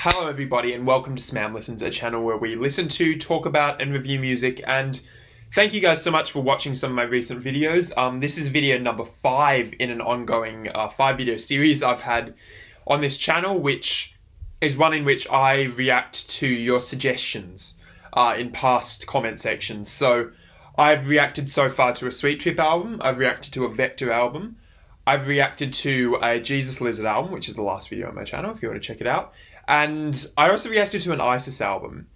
Hello everybody and welcome to SMAM Listens, a channel where we listen to, talk about and review music, and thank you guys so much for watching some of my recent videos. This is video number 5 in an ongoing 5-video series I've had on this channel, which is one in which I react to your suggestions in past comment sections. So I've reacted so far to a Sweet Trip album, I've reacted to a Vector album, I've reacted to a Jesus Lizard album, which is the last video on my channel if you want to check it out. And I also reacted to an ISIS album.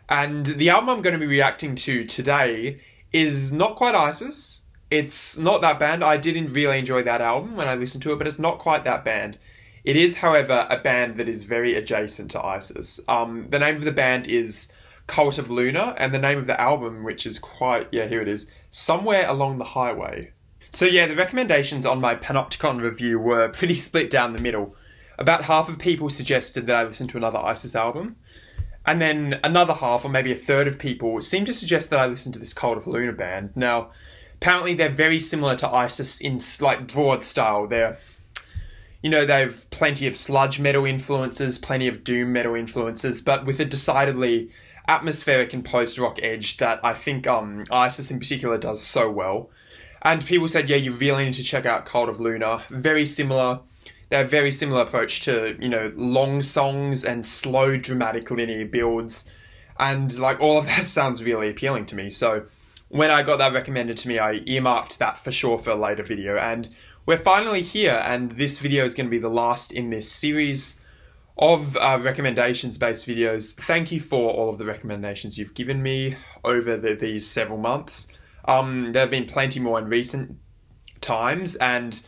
And the album I'm going to be reacting to today is not quite ISIS. It's not that band. I didn't really enjoy that album when I listened to it, but it's not quite that band. It is, however, a band that is very adjacent to ISIS. The name of the band is Cult of Luna, and the name of the album, which is quite, yeah, here it is, Somewhere Along the Highway. So yeah, the recommendations on my Panopticon review were pretty split down the middle. About half of people suggested that I listen to another ISIS album, and then another half, or maybe a third of people, seemed to suggest that I listen to this Cult of Luna band. Now, apparently they're very similar to ISIS in like broad style. They're, you know, they've plenty of sludge metal influences, plenty of doom metal influences, but with a decidedly atmospheric and post-rock edge that I think ISIS in particular does so well. And people said, yeah, you really need to check out Cult of Luna. Very similar. They have a very similar approach to, you know, long songs and slow, dramatic linear builds. And, like, all of that sounds really appealing to me. So when I got that recommended to me, I earmarked that for sure for a later video. And we're finally here, and this video is going to be the last in this series of recommendations-based videos. Thank you for all of the recommendations you've given me over these several months. There have been plenty more in recent times, and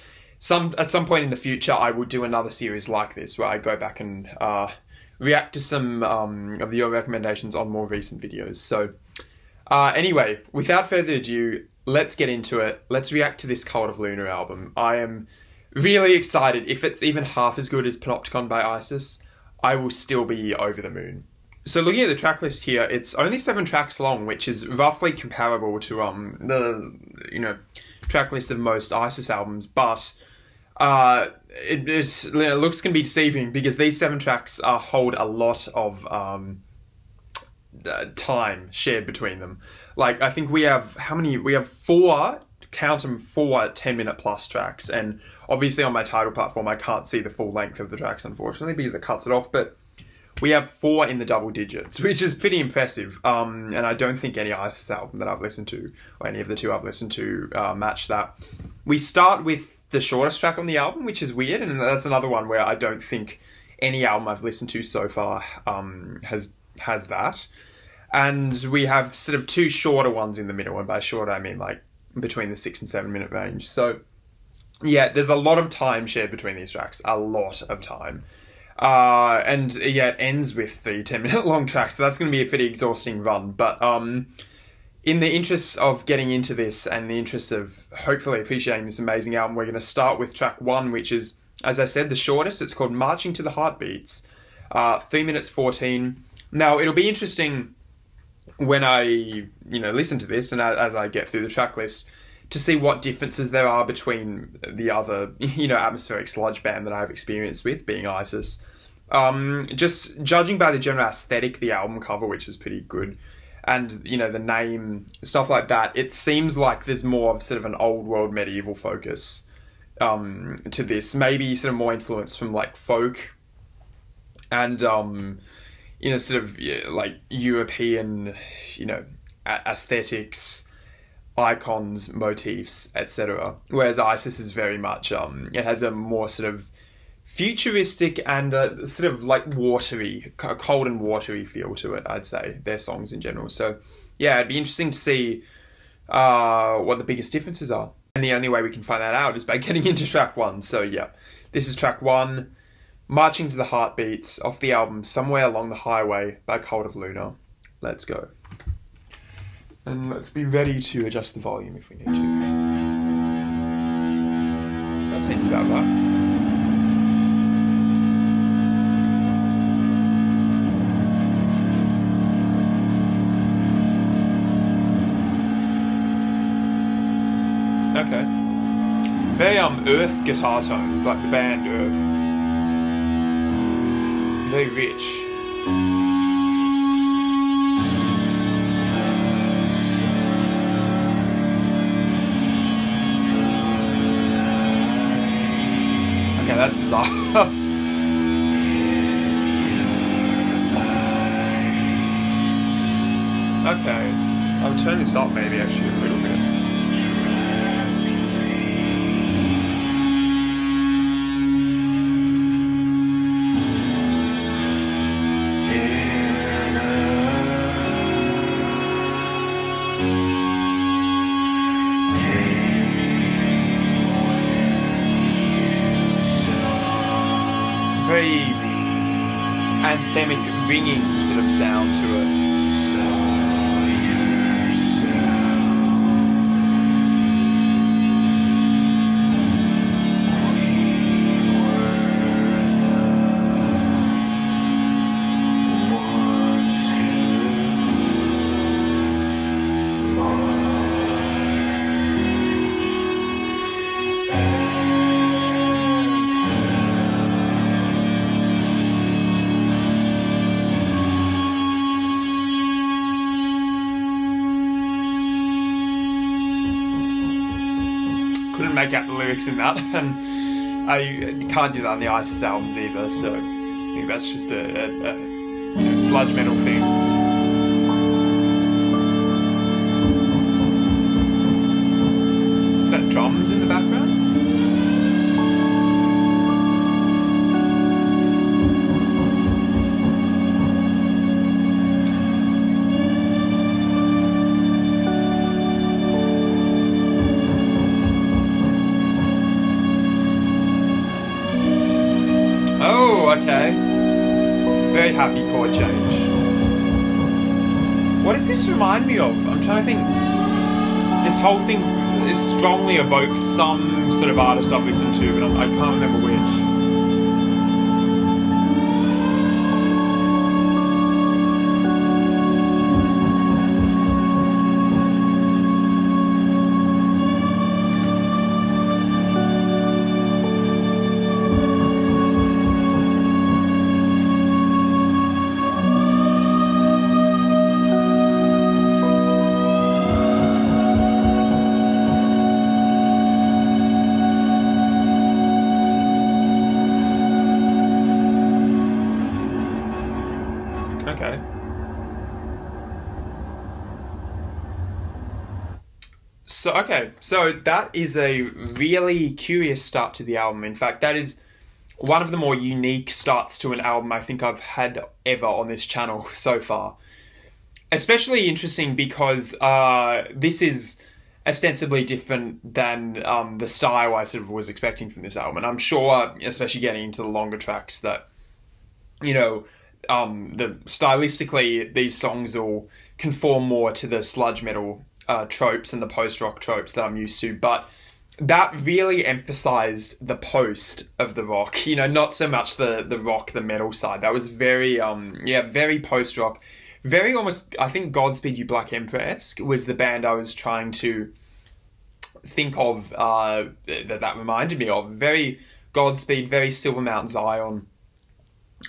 at some point in the future, I will do another series like this, where I go back and react to some of your recommendations on more recent videos. So anyway, without further ado, let's get into it. Let's react to this Cult of Luna album. I am really excited. If it's even half as good as Panopticon by ISIS, I will still be over the moon. So looking at the track list here, it's only 7 tracks long, which is roughly comparable to the track list of most ISIS albums, but it looks can be deceiving because these 7 tracks hold a lot of time shared between them. Like, I think we have, how many? We have 4, count them, 4 10-minute plus tracks, and obviously on my title platform I can't see the full length of the tracks, unfortunately, because it cuts it off, but we have 4 in the double digits, which is pretty impressive, and I don't think any ISIS album that I've listened to, or any of the 2 I've listened to, match that. We start with the shortest track on the album, which is weird, and that's another one where I don't think any album I've listened to so far has that. And we have sort of 2 shorter ones in the middle, and by short I mean like between the 6 and 7 minute range. So yeah, there's a lot of time shared between these tracks, a lot of time. And yeah, it ends with the 10-minute long track, so that's going to be a pretty exhausting run. But in the interest of getting into this, and the interest of hopefully appreciating this amazing album, we're going to start with track 1, which is, as I said, the shortest. It's called Marching to the Heartbeats, 3 minutes 14. Now, it'll be interesting when I, listen to this, and as I get through the track list, to see what differences there are between the other, atmospheric sludge band that I've experienced with, being ISIS. Just judging by the general aesthetic, the album cover, which is pretty good, and, the name, stuff like that, it seems like there's more of sort of an old world medieval focus to this. Maybe sort of more influence from, like, folk and, sort of, like, European, aesthetics, icons, motifs, etc. Whereas ISIS is very much, it has a more sort of futuristic and sort of like watery, cold and watery feel to it, I'd say, their songs in general. So yeah, it'd be interesting to see what the biggest differences are. And the only way we can find that out is by getting into track 1. So yeah, this is track 1, Marching to the Heartbeats, off the album Somewhere Along the Highway by Cult of Luna. Let's go. And let's be ready to adjust the volume if we need to. That seems about right. Okay. Very Earth guitar tones, like the band Earth. very rich. Okay, that's bizarre. Okay, I'll turn this up maybe actually a little bit. Very anthemic ringing sort of sound to it. Couldn't make out the lyrics in that, and I can't do that on the ISIS albums either, so I think that's just a you know, sludge metal thing. Is that drums in the background? Oh, okay. Very happy chord change. What does this remind me of? I'm trying to think. This whole thing is strongly evokes some sort of artist I've listened to, but I can't remember which. Okay. So that is a really curious start to the album. In fact, that is one of the more unique starts to an album I think I've had ever on this channel so far. Especially interesting because this is ostensibly different than the style I sort of was expecting from this album. And I'm sure, especially getting into the longer tracks, that, you know, stylistically these songs will conform more to the sludge metal tropes and the post-rock tropes that I'm used to, but that really emphasized the post of the rock, you know, not so much the rock, the metal side. That was very very post-rock, very almost, I think Godspeed You Black Emperor-esque was the band I was trying to think of, that reminded me of. Very Godspeed, very Silver Mount Zion.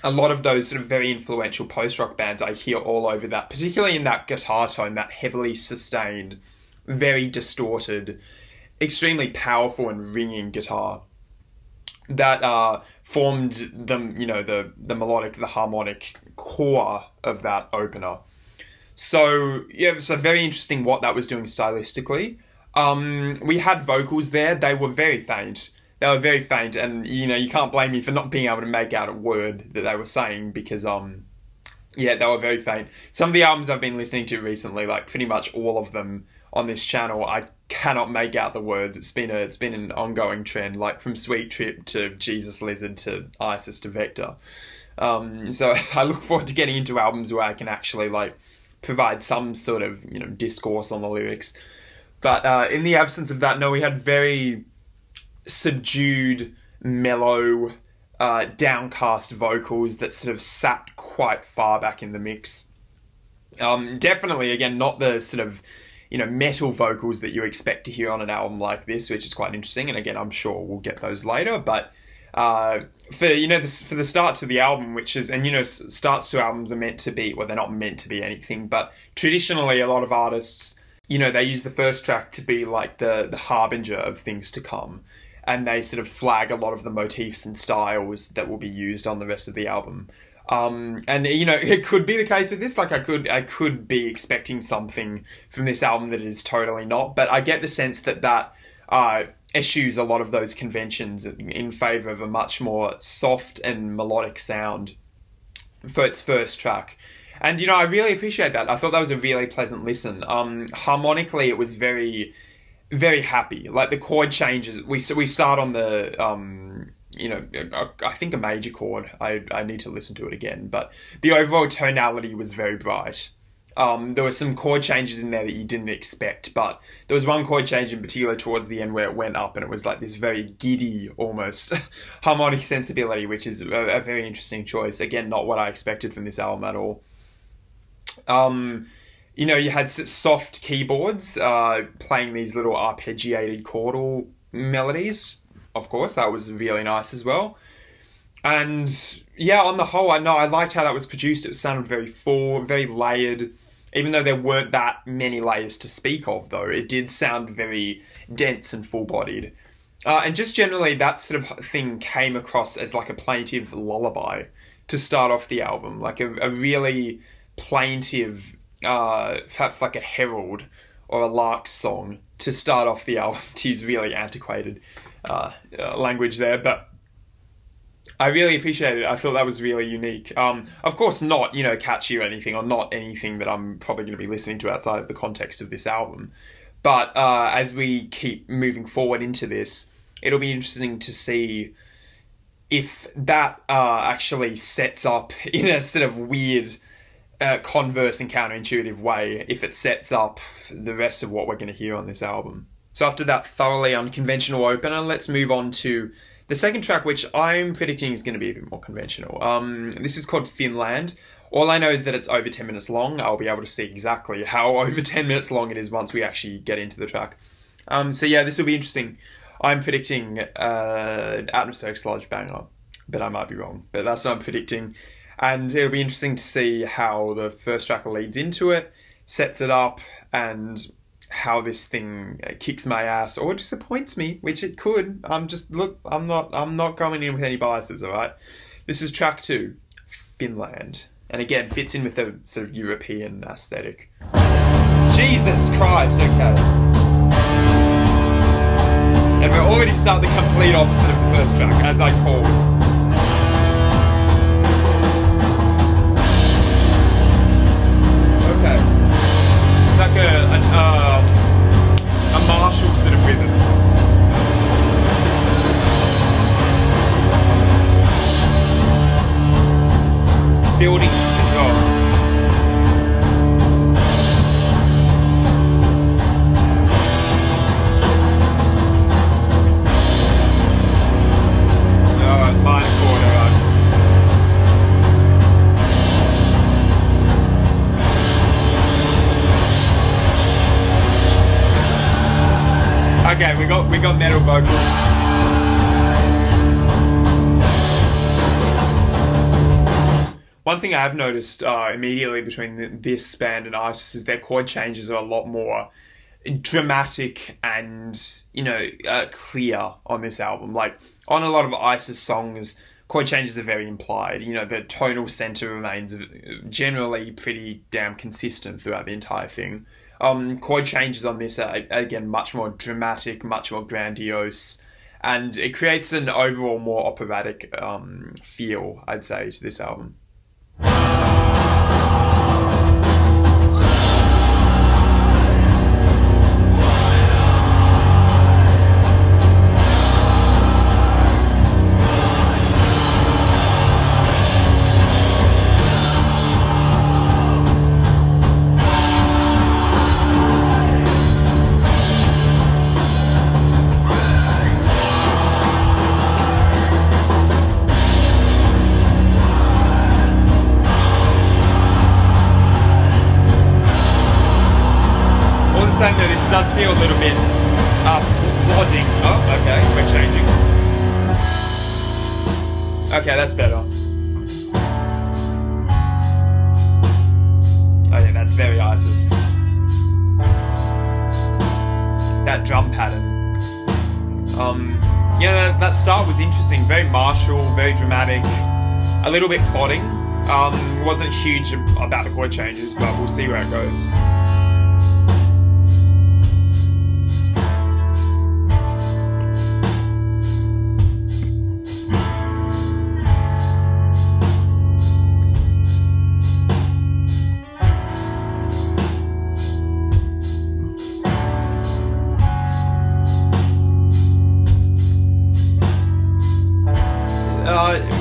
A lot of those sort of very influential post-rock bands I hear all over that, particularly in that guitar tone, that heavily sustained, very distorted, extremely powerful and ringing guitar that formed the melodic, the harmonic core of that opener. So yeah, so very interesting what that was doing stylistically. We had vocals there. They were very faint. And, you know, you can't blame me for not being able to make out a word that they were saying because, yeah, they were very faint. Some of the albums I've been listening to recently, like pretty much all of them on this channel, I cannot make out the words. It's been an ongoing trend, like from Sweet Trip to Jesus Lizard to Isis to Vector. So I look forward to getting into albums where I can actually, like, provide some sort of, you know, discourse on the lyrics. But in the absence of that, no, we had very subdued, mellow, downcast vocals that sort of sat quite far back in the mix. Definitely, again, not the sort of, you know, metal vocals that you expect to hear on an album like this, which is quite interesting. And again, I'm sure we'll get those later. But for for the start to the album, which is, and starts to albums are meant to be, well, they're not meant to be anything, but traditionally a lot of artists, they use the first track to be like the harbinger of things to come, and they sort of flag a lot of the motifs and styles that will be used on the rest of the album. And it could be the case with this. Like I could be expecting something from this album that it is totally not, but I get the sense that eschews a lot of those conventions in favor of a much more soft and melodic sound for its first track. And, I really appreciate that. I thought that was a really pleasant listen. Harmonically, it was very, very happy. Like the chord changes, we start on the, I think a major chord. I need to listen to it again. But the overall tonality was very bright. There were some chord changes in there that you didn't expect, but there was one chord change in particular towards the end where it went up and it was like this very giddy, almost harmonic sensibility, which is a very interesting choice. Again, not what I expected from this album at all. You had soft keyboards playing these little arpeggiated chordal melodies. Of course, that was really nice as well. And yeah, on the whole, I liked how that was produced. It sounded very full, very layered. Even though there weren't that many layers to speak of, though, it did sound very dense and full-bodied. And just generally, that sort of thing came across as like a plaintive lullaby to start off the album. Like a really plaintive, perhaps like a herald or a lark song to start off the album, to use really antiquated language there. But I really appreciated it. I thought that was really unique. Of course not, catchy or anything, or not anything that I'm probably going to be listening to outside of the context of this album. But as we keep moving forward into this, it'll be interesting to see if that actually sets up in a sort of weird, converse and counterintuitive way, if it sets up the rest of what we're going to hear on this album. So after that thoroughly unconventional opener, let's move on to the second track, which I'm predicting is going to be a bit more conventional. This is called Finland. All I know is that it's over 10 minutes long. I'll be able to see exactly how over 10 minutes long it is once we actually get into the track. So yeah, this will be interesting. I'm predicting atmospheric sludge banger, but I might be wrong. But that's what I'm predicting. And it'll be interesting to see how the first track leads into it, sets it up, and how this thing kicks my ass or disappoints me, which it could. I'm not going in with any biases, all right? This is track 2, Finland. And again, fits in with the sort of European aesthetic. Jesus Christ, okay. And we're already starting the complete opposite of the first track, as I called. Okay. It's like a martial sort of rhythm. It's building as well. Alright, minor chord, alright. Okay, we got metal vocals. One thing I have noticed immediately between this band and Isis is their chord changes are a lot more dramatic and clear on this album. Like on a lot of Isis songs, chord changes are very implied. The tonal center remains generally pretty damn consistent throughout the entire thing. Chord changes on this are, again, much more dramatic, much more grandiose, and it creates an overall more operatic feel, I'd say, to this album. This does feel a little bit plodding. Oh, okay, we're changing. Okay, that's better. Oh yeah, that's very ISIS. That drum pattern. Yeah, that start was interesting. Very martial, very dramatic. A little bit plodding. Wasn't huge about the chord changes, but we'll see where it goes.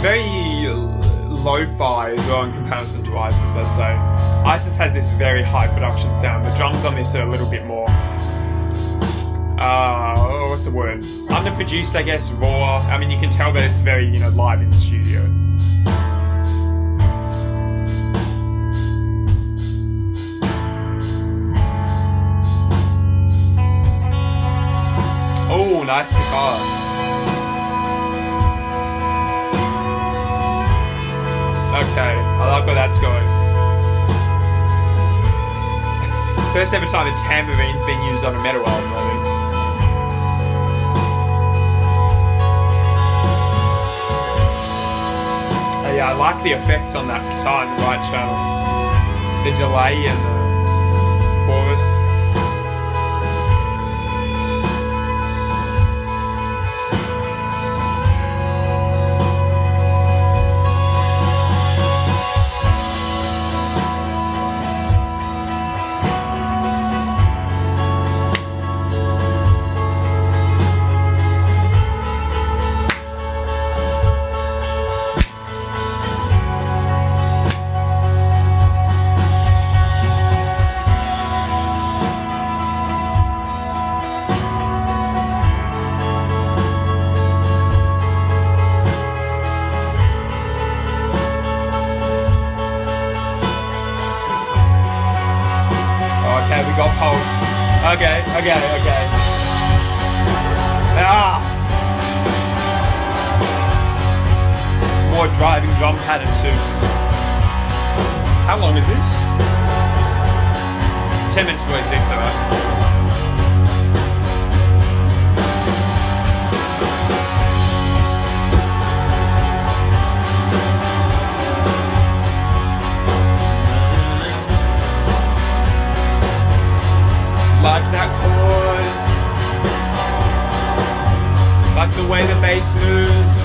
Very lo-fi as well in comparison to ISIS, I'd say. ISIS has this very high production sound. The drums on this are a little bit more, what's the word? Underproduced, I guess, raw. I mean, you can tell that it's very, live in the studio. Oh, nice guitar. Okay, I like where that's going. First ever time a tamperine's been used on a metal album, I think. Oh yeah, I like the effects on that guitar in the right channel. The delay and the chorus. Okay, we got pulse. Okay. Ah! More driving drum pattern too. How long is this? 10 minutes 46, alright. Like that chord, like the way the bass moves.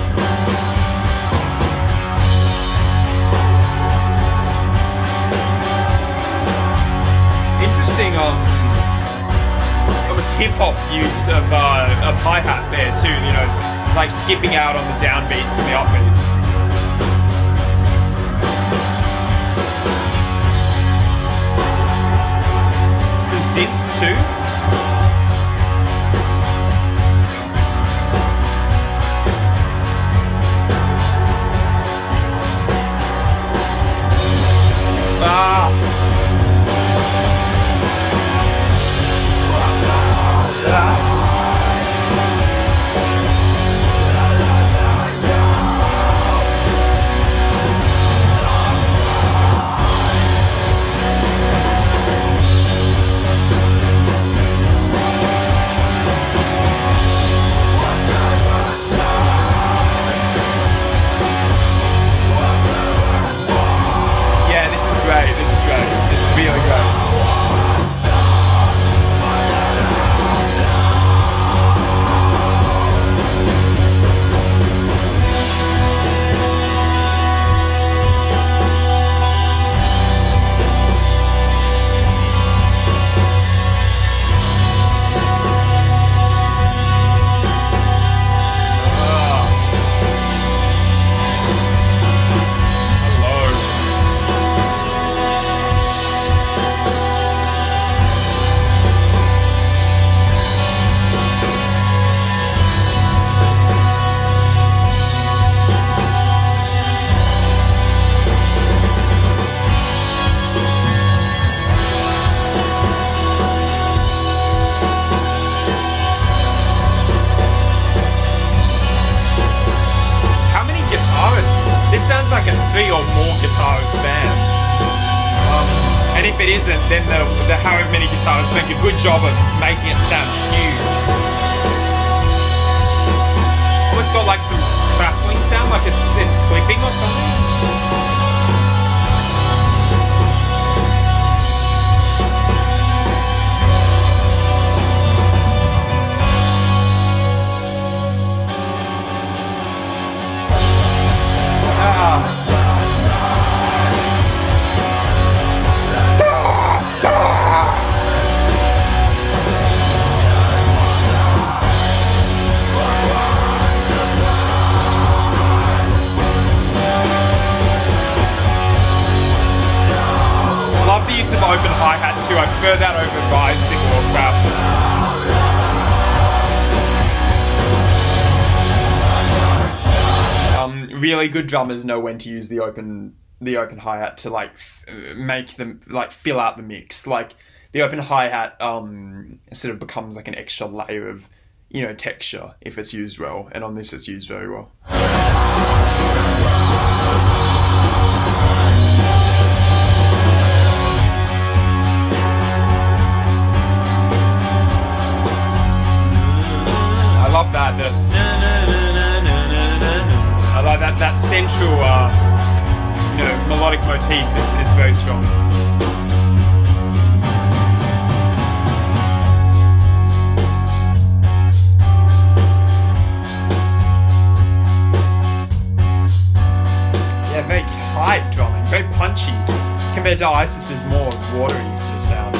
Interesting, almost hip hop use of hi-hat there too. Like skipping out on the downbeats and the upbeats. Synths too. Ah. it isn't, then the however many guitarists make a good job of making it sound huge. Almost got like some crackling sound, like it's clipping or something. Open hi-hat too, I prefer that over rising or crap. Really good drummers know when to use the open hi-hat to like make them like fill out the mix. Like the open hi-hat sort of becomes like an extra layer of, you know, texture if it's used well, and on this it's used very well. I love that. I like that central, you know, melodic motif is very strong. Yeah, very tight drumming, very punchy. Compared to Isis's more watery sort of sound.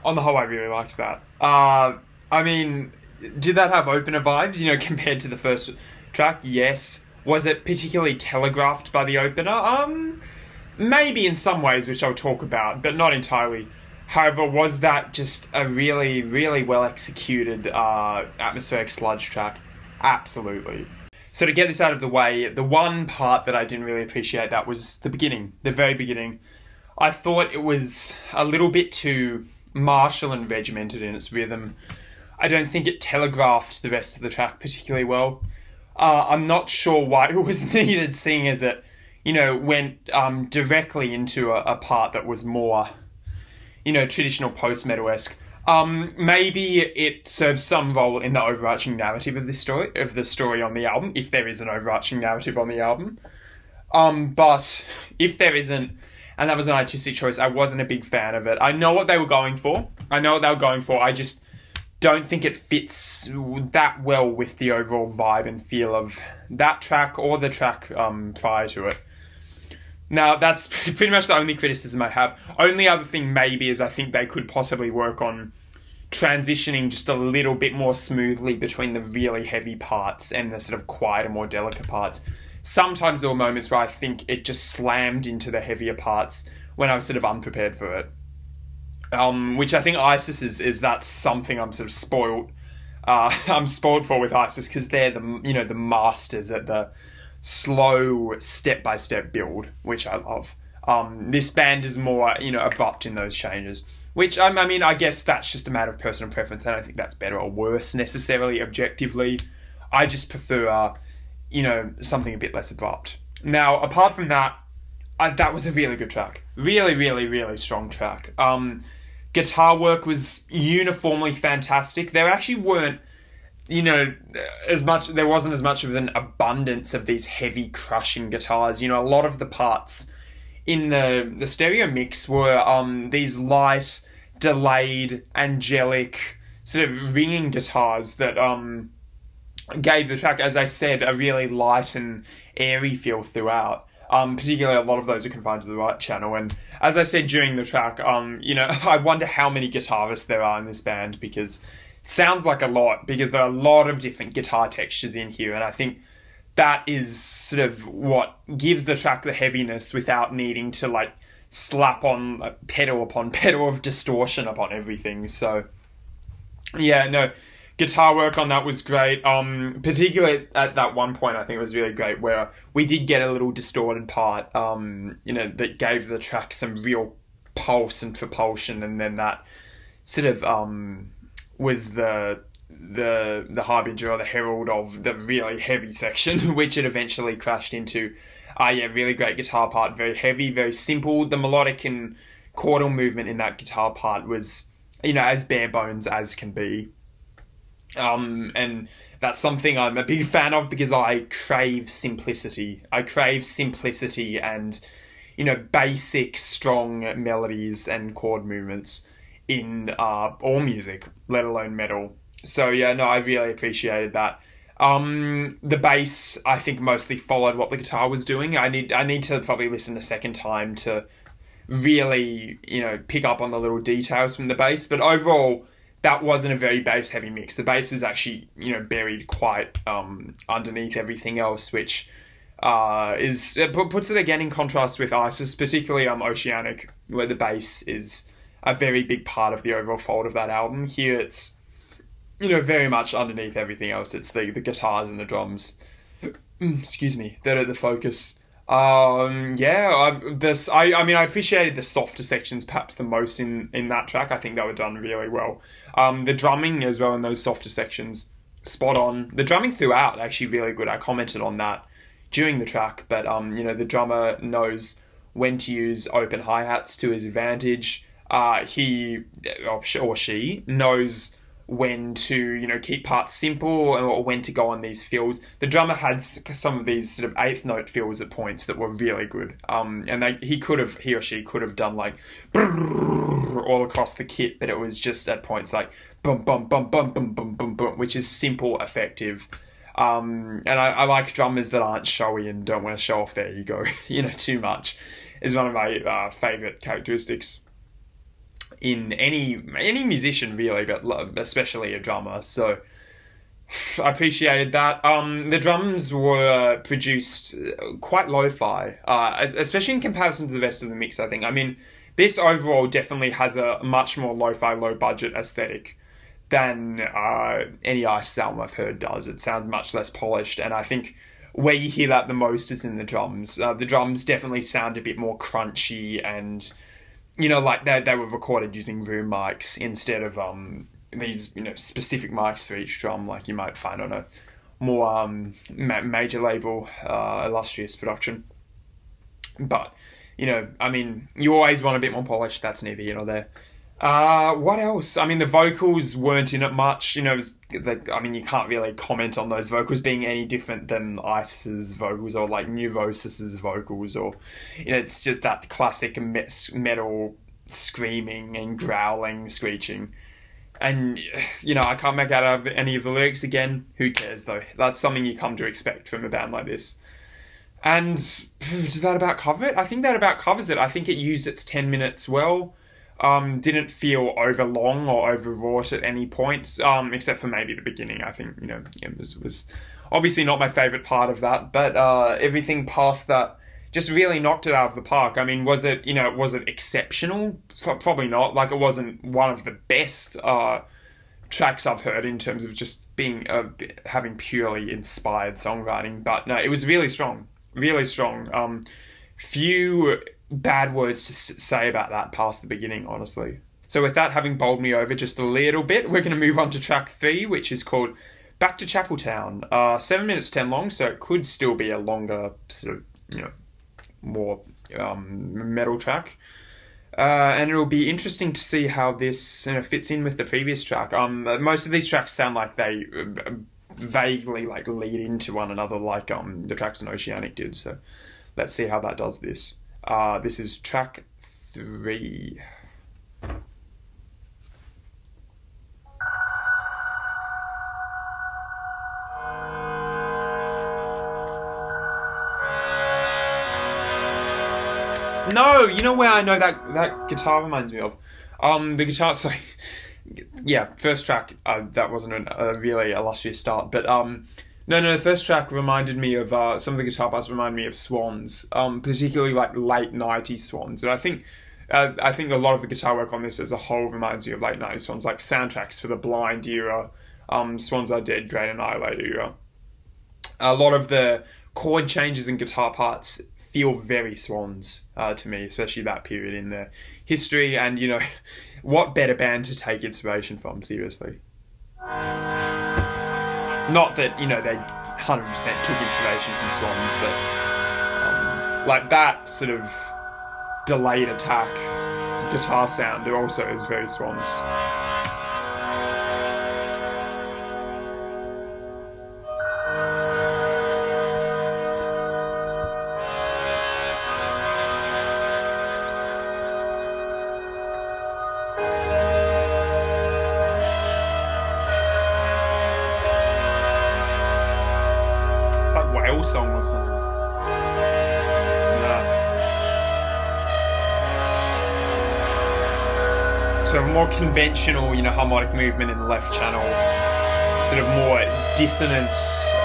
On the whole, I really liked that. I mean, did that have opener vibes, you know, compared to the first track? Yes. Was it particularly telegraphed by the opener? Maybe in some ways, which I'll talk about, but not entirely. However, was that just a really, really well executed atmospheric sludge track? Absolutely. So to get this out of the way, the one part that I didn't really appreciate, that was the beginning, the very beginning. I thought it was a little bit too martial and regimented in its rhythm. I don't think it telegraphed the rest of the track particularly well. I'm not sure why it was needed, seeing as it, went directly into a part that was more, traditional post-metal-esque. Maybe it serves some role in the overarching narrative of the story on the album, if there is an overarching narrative on the album. But if there isn't, and that was an artistic choice, I wasn't a big fan of it. I know what they were going for. I just don't think it fits that well with the overall vibe and feel of that track or the track prior to it. Now, that's pretty much the only criticism I have. Only other thing maybe is I think they could possibly work on transitioning just a little bit more smoothly between the really heavy parts and the sort of quieter, more delicate parts. Sometimes there were moments where I think it just slammed into the heavier parts when I was sort of unprepared for it. Which I think ISIS is that's something I'm sort of spoiled. I'm spoiled for with ISIS because they're the masters at the slow step-by-step build, which I love. This band is more, abrupt in those changes, which, I guess that's just a matter of personal preference. I don't think that's better or worse necessarily objectively. I just prefer, something a bit less abrupt. Now, apart from that, that was a really good track. Really, really, really strong track. Guitar work was uniformly fantastic. There actually weren't, there wasn't as much of an abundance of these heavy crushing guitars. A lot of the parts in the stereo mix were these light, delayed, angelic, sort of ringing guitars that gave the track, as I said, a really light and airy feel throughout. Particularly a lot of those are confined to the right channel. And as I said during the track, I wonder how many guitarists there are in this band, because sounds like a lot, because there are a lot of different guitar textures in here, and I think that is sort of what gives the track the heaviness without needing to slap on pedal upon pedal of distortion upon everything. So yeah, no, guitar work on that was great. Particularly at that one point, I think it was really great where we did get a little distorted part, that gave the track some real pulse and propulsion, and then that sort of was the harbinger or the herald of the really heavy section, which it eventually crashed into. Really great guitar part, very heavy, very simple. The melodic and chordal movement in that guitar part was, as bare bones as can be. And that's something I'm a big fan of because I crave simplicity. I crave simplicity and, basic, strong melodies and chord movements in all music, let alone metal. So yeah, no, I really appreciated that. The bass, I think, mostly followed what the guitar was doing. I need to probably listen a second time to really, pick up on the little details from the bass. But overall, that wasn't a very bass-heavy mix. The bass was actually, buried quite underneath everything else, which puts it again in contrast with ISIS, particularly Oceanic, where the bass is a very big part of the overall fold of that album. Here it's, very much underneath everything else. It's the guitars and the drums, excuse me, that are the focus. I appreciated the softer sections perhaps the most in that track. I think they were done really well. The drumming as well in those softer sections, spot on. The drumming throughout, actually really good. I commented on that during the track, but, the drummer knows when to use open hi-hats to his advantage. He or she knows when to, keep parts simple or when to go on these fills. The drummer had some of these sort of eighth note fills at points that were really good. And he or she could have done all across the kit, but it was just at points like bum bum bum bum bum bum bum bum, which is simple, effective. And I like drummers that aren't showy and don't want to show off their ego, too much. Is one of my favorite characteristics in any musician really, but especially a drummer. So I appreciated that. The drums were produced quite lo-fi, especially in comparison to the rest of the mix, I think. This overall definitely has a much more lo-fi, low-budget aesthetic than any ISIS album I've heard does. It sounds much less polished, and I think where you hear that the most is in the drums. The drums definitely sound a bit more crunchy and, like they were recorded using room mics instead of these, specific mics for each drum like you might find on a more major label, illustrious production. But, you know, I mean, you always want a bit more polish. That's neither here nor there. What else? I mean, the vocals weren't in it much. You know, I mean, you can't really comment on those vocals being any different than Isis's vocals or like Neurosis's vocals, or, you know, it's just that classic metal screaming and growling, screeching. And, you know, I can't make out any of the lyrics again. Who cares, though? That's something you come to expect from a band like this. And does that about cover it? I think that about covers it. I think it used its 10 minutes well. Didn't feel over long or overwrought at any point, except for maybe the beginning. I think, you know, it was obviously not my favourite part of that, but everything past that just really knocked it out of the park. I mean, was it exceptional? Probably not. Like, it wasn't one of the best tracks I've heard in terms of just being having purely inspired songwriting, but no, it was really strong. Really strong. Few bad words to say about that past the beginning, honestly. So with that having bowled me over just a little bit, we're going to move on to track 3, which is called Back to Chapeltown. 7 minutes 10 long, so it could still be a longer, sort of, you know, more metal track. And it'll be interesting to see how this, you know, fits in with the previous track. Most of these tracks sound like they vaguely like lead into one another, like the tracks in Oceanic did. So let's see how that does this. This is track 3. No, you know where I know that guitar reminds me of? The guitar, sorry. Yeah, first track, that wasn't a really illustrious start, but no, the first track reminded me of, some of the guitar parts remind me of Swans, particularly like late 90s Swans, and I think a lot of the guitar work on this as a whole reminds me of late 90s Swans, like soundtracks for the Blind era, Swans Are Dead, Great Annihilator era. A lot of the chord changes and guitar parts feel very Swans to me, especially that period in their history, and, you know, what better band to take inspiration from, seriously. Not that, you know, they 100% took inspiration from Swans, but like that sort of delayed attack guitar sound also is very Swans. Song or something. Yeah. Sort of a more conventional, you know, harmonic movement in the left channel. Sort of more dissonant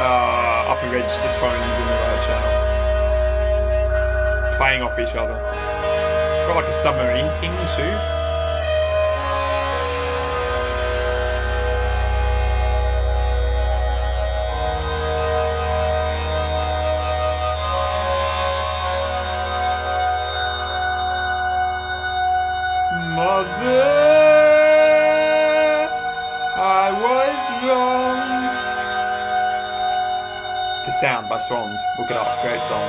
upper register tones in the right channel. Playing off each other. Got like a submarine ping too. Mother, I was wrong. The Sound by Swans. Look it up. Great song.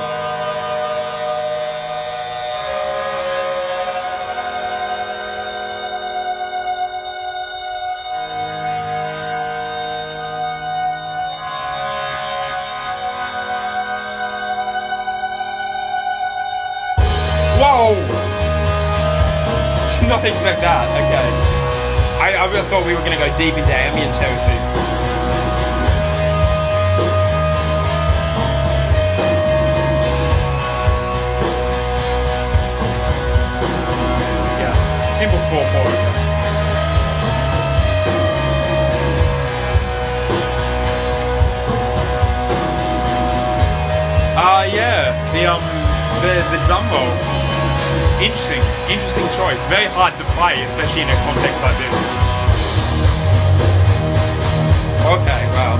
Whoa! Did not expect that. Okay. I really thought we were going to go deep into ambient territory. Yeah. Simple 4/4. Yeah. The drum roll. Interesting choice. Very hard to play, especially in a context like this. Okay, wow.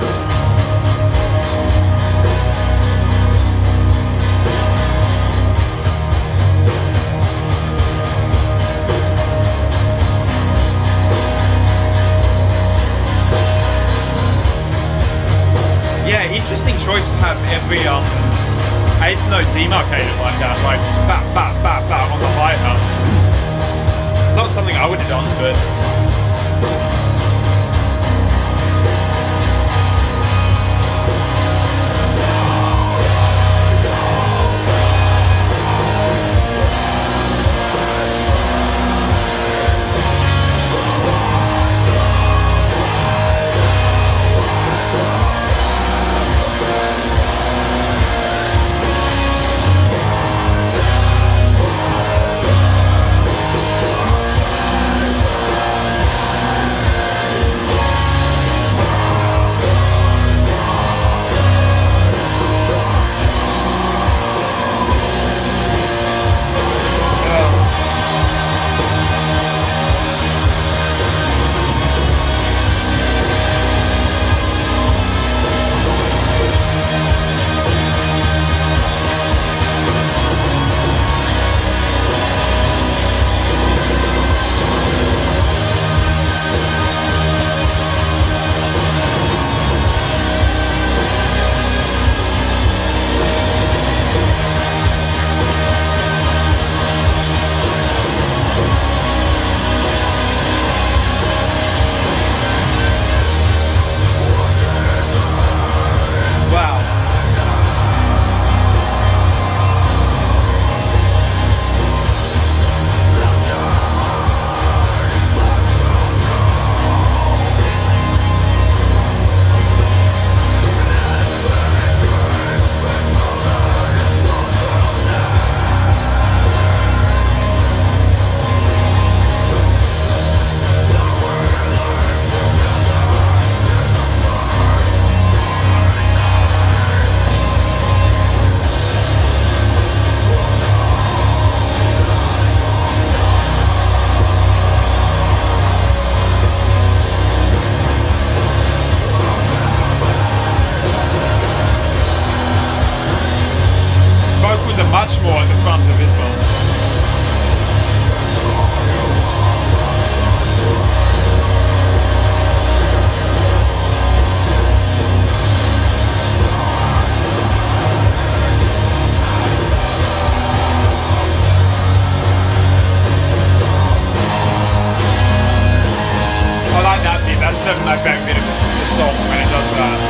Yeah, interesting choice to have every eighth note so demarcated like that, like bat, bat, bat, bat on the hi-hat. Not something I would have done, but... Much more at the front of this one. I like that bit. That's my favourite bit of the song when it does that.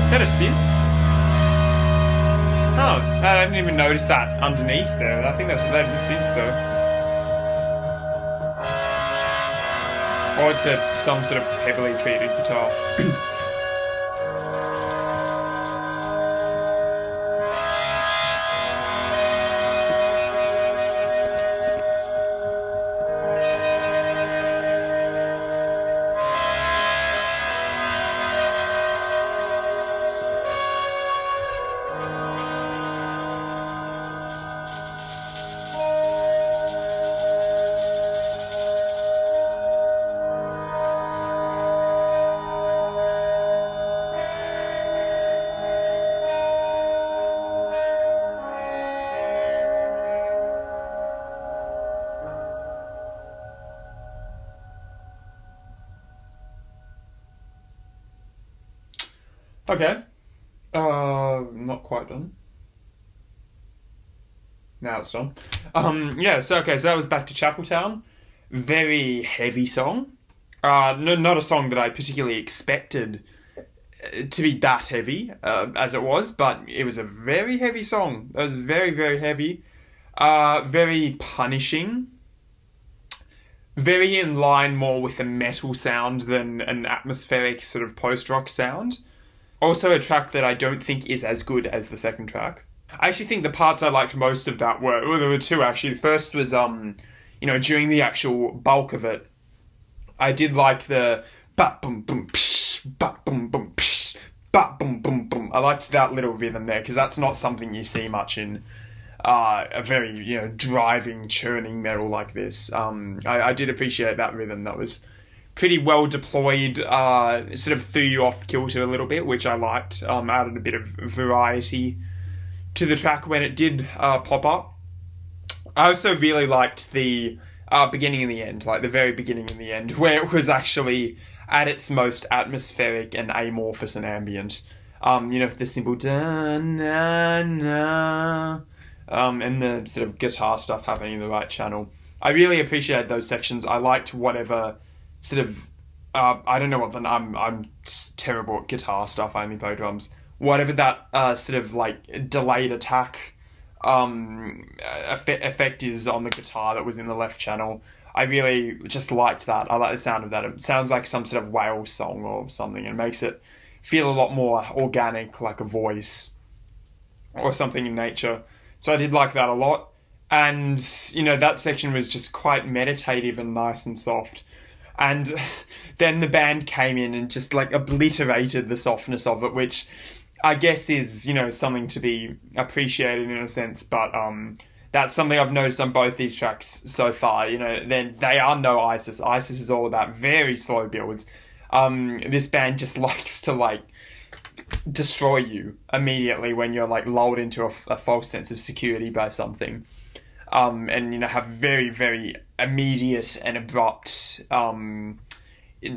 Is that a synth? Oh, I didn't even notice that underneath there. I think that is a synth though. Or it's some sort of heavily treated guitar. Okay. Not quite done. Now it's done. Yeah, so that was Back to Chapeltown. Very heavy song. No, not a song that I particularly expected to be that heavy, as it was, but it was a very heavy song. It was very, very heavy. Very punishing. Very in line more with a metal sound than an atmospheric sort of post-rock sound. Also a track that I don't think is as good as the second track. I actually think the parts I liked most of that there were two actually. The first was, during the actual bulk of it, I did like the ba boom boom psh, ba boom boom psh, but boom, boom, boom. I liked that little rhythm there, because that's not something you see much in a very, you know, driving, churning metal like this. I did appreciate that rhythm. That was pretty well deployed, sort of threw you off kilter a little bit, which I liked. Added a bit of variety to the track when it did pop up. I also really liked the beginning and the end, like the very beginning and the end, where it was actually at its most atmospheric and amorphous and ambient. You know, the simple da na na, and the sort of guitar stuff happening in the right channel. I really appreciated those sections. I liked whatever sort of I don't know what I'm terrible at guitar stuff. I only play drums. Whatever that sort of like delayed attack effect is on the guitar that was in the left channel, I really just liked that. I like the sound of that. It sounds like some sort of whale song or something, and makes it feel a lot more organic, like a voice or something in nature. So I did like that a lot. And, you know, that section was just quite meditative and nice and soft. And then the band came in and just like obliterated the softness of it, which I guess is, you know, something to be appreciated in a sense. But that's something I've noticed on both these tracks so far. You know, then they are no ISIS. ISIS is all about very slow builds. This band just likes to like destroy you immediately when you're like lulled into a false sense of security by something. And, you know, have very, very immediate and abrupt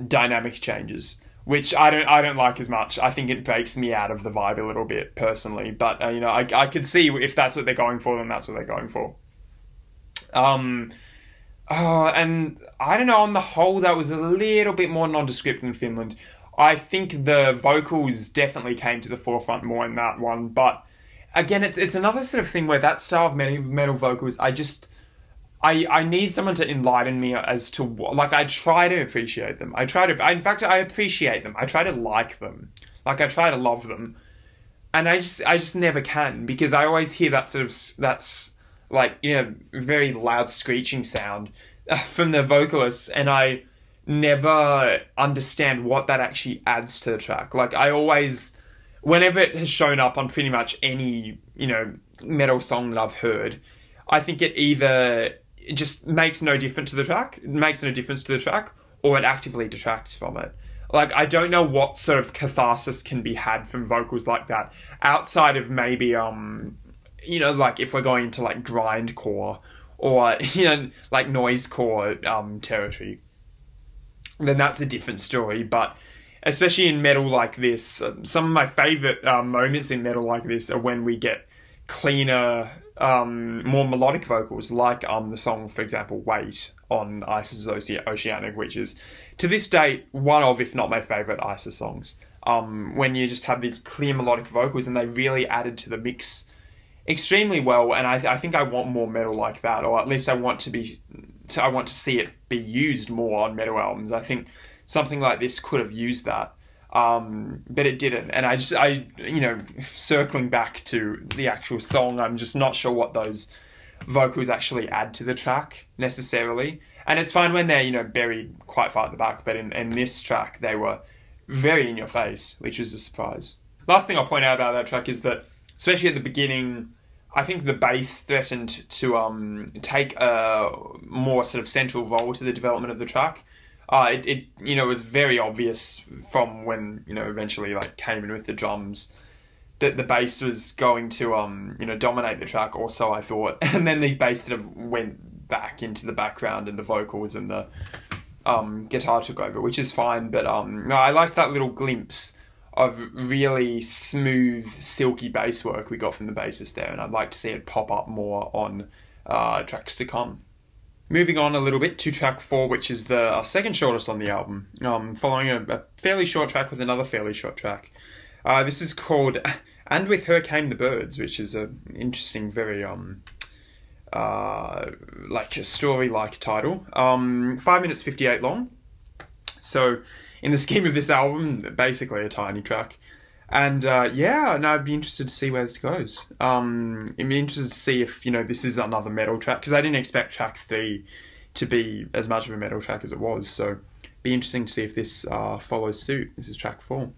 dynamic changes, which I don't like as much. I think it breaks me out of the vibe a little bit personally, but you know, I could see if that's what they're going for, then that's what they're going for. And I don't know, on the whole, that was a little bit more nondescript than Finland. I think the vocals definitely came to the forefront more in that one, but again, it's another sort of thing where that style of metal vocals, I need someone to enlighten me as to what, like, I try to appreciate them. In fact, I appreciate them. I try to like them. Like, I try to love them. And I just never can, because I always hear that sort of, that's like, you know, very loud screeching sound from the vocalists, and I never understand what that actually adds to the track. Like, I always, whenever it has shown up on pretty much any, you know, metal song that I've heard, I think it just makes no difference to the track, or it actively detracts from it. Like, I don't know what sort of catharsis can be had from vocals like that, outside of maybe, you know, like if we're going into like grindcore, or, you know, like noisecore territory, then that's a different story. But especially in metal like this, some of my favourite moments in metal like this are when we get cleaner, more melodic vocals, like the song, for example, Wait on ISIS's Oceanic, which is, to this date, one of, if not my favourite ISIS songs. When you just have these clear melodic vocals, and they really added to the mix extremely well, and I think I want more metal like that, or at least I want to see it be used more on metal albums. I think something like this could have used that, but it didn't. And I you know, circling back to the actual song, I'm just not sure what those vocals actually add to the track necessarily. And it's fine when they're, you know, buried quite far at the back, but in this track they were very in your face, which was a surprise. Last thing I'll point out about that track is that, especially at the beginning, I think the bass threatened to take a more sort of central role to the development of the track. It you know, was very obvious from when, you know, eventually like came in with the drums, that the bass was going to you know, dominate the track, or so I thought. And then the bass sort of went back into the background, and the vocals and the guitar took over, which is fine. But no, I liked that little glimpse of really smooth, silky bass work we got from the bassist there, and I'd like to see it pop up more on tracks to come. Moving on a little bit to track 4, which is the second shortest on the album, following a fairly short track with another fairly short track. This is called And With Her Came the Birds, which is an interesting, very like a story-like title. 5 minutes 58 long. So in the scheme of this album, basically a tiny track. And yeah, no, I'd be interested to see where this goes. I'd be interested to see if, you know, this is another metal track, because I didn't expect track 3 to be as much of a metal track as it was. So be interesting to see if this follows suit. This is track 4.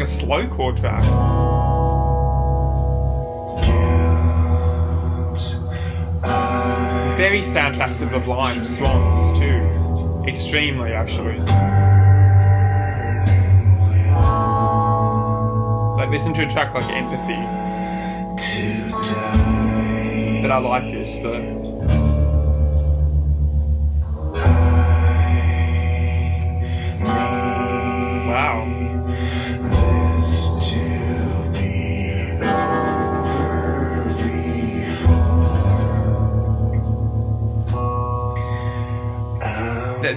slow chord track. Very soundtracks of the blind songs too. Extremely, actually. Like, listen to a track like Empathy. But I like this though. Wow.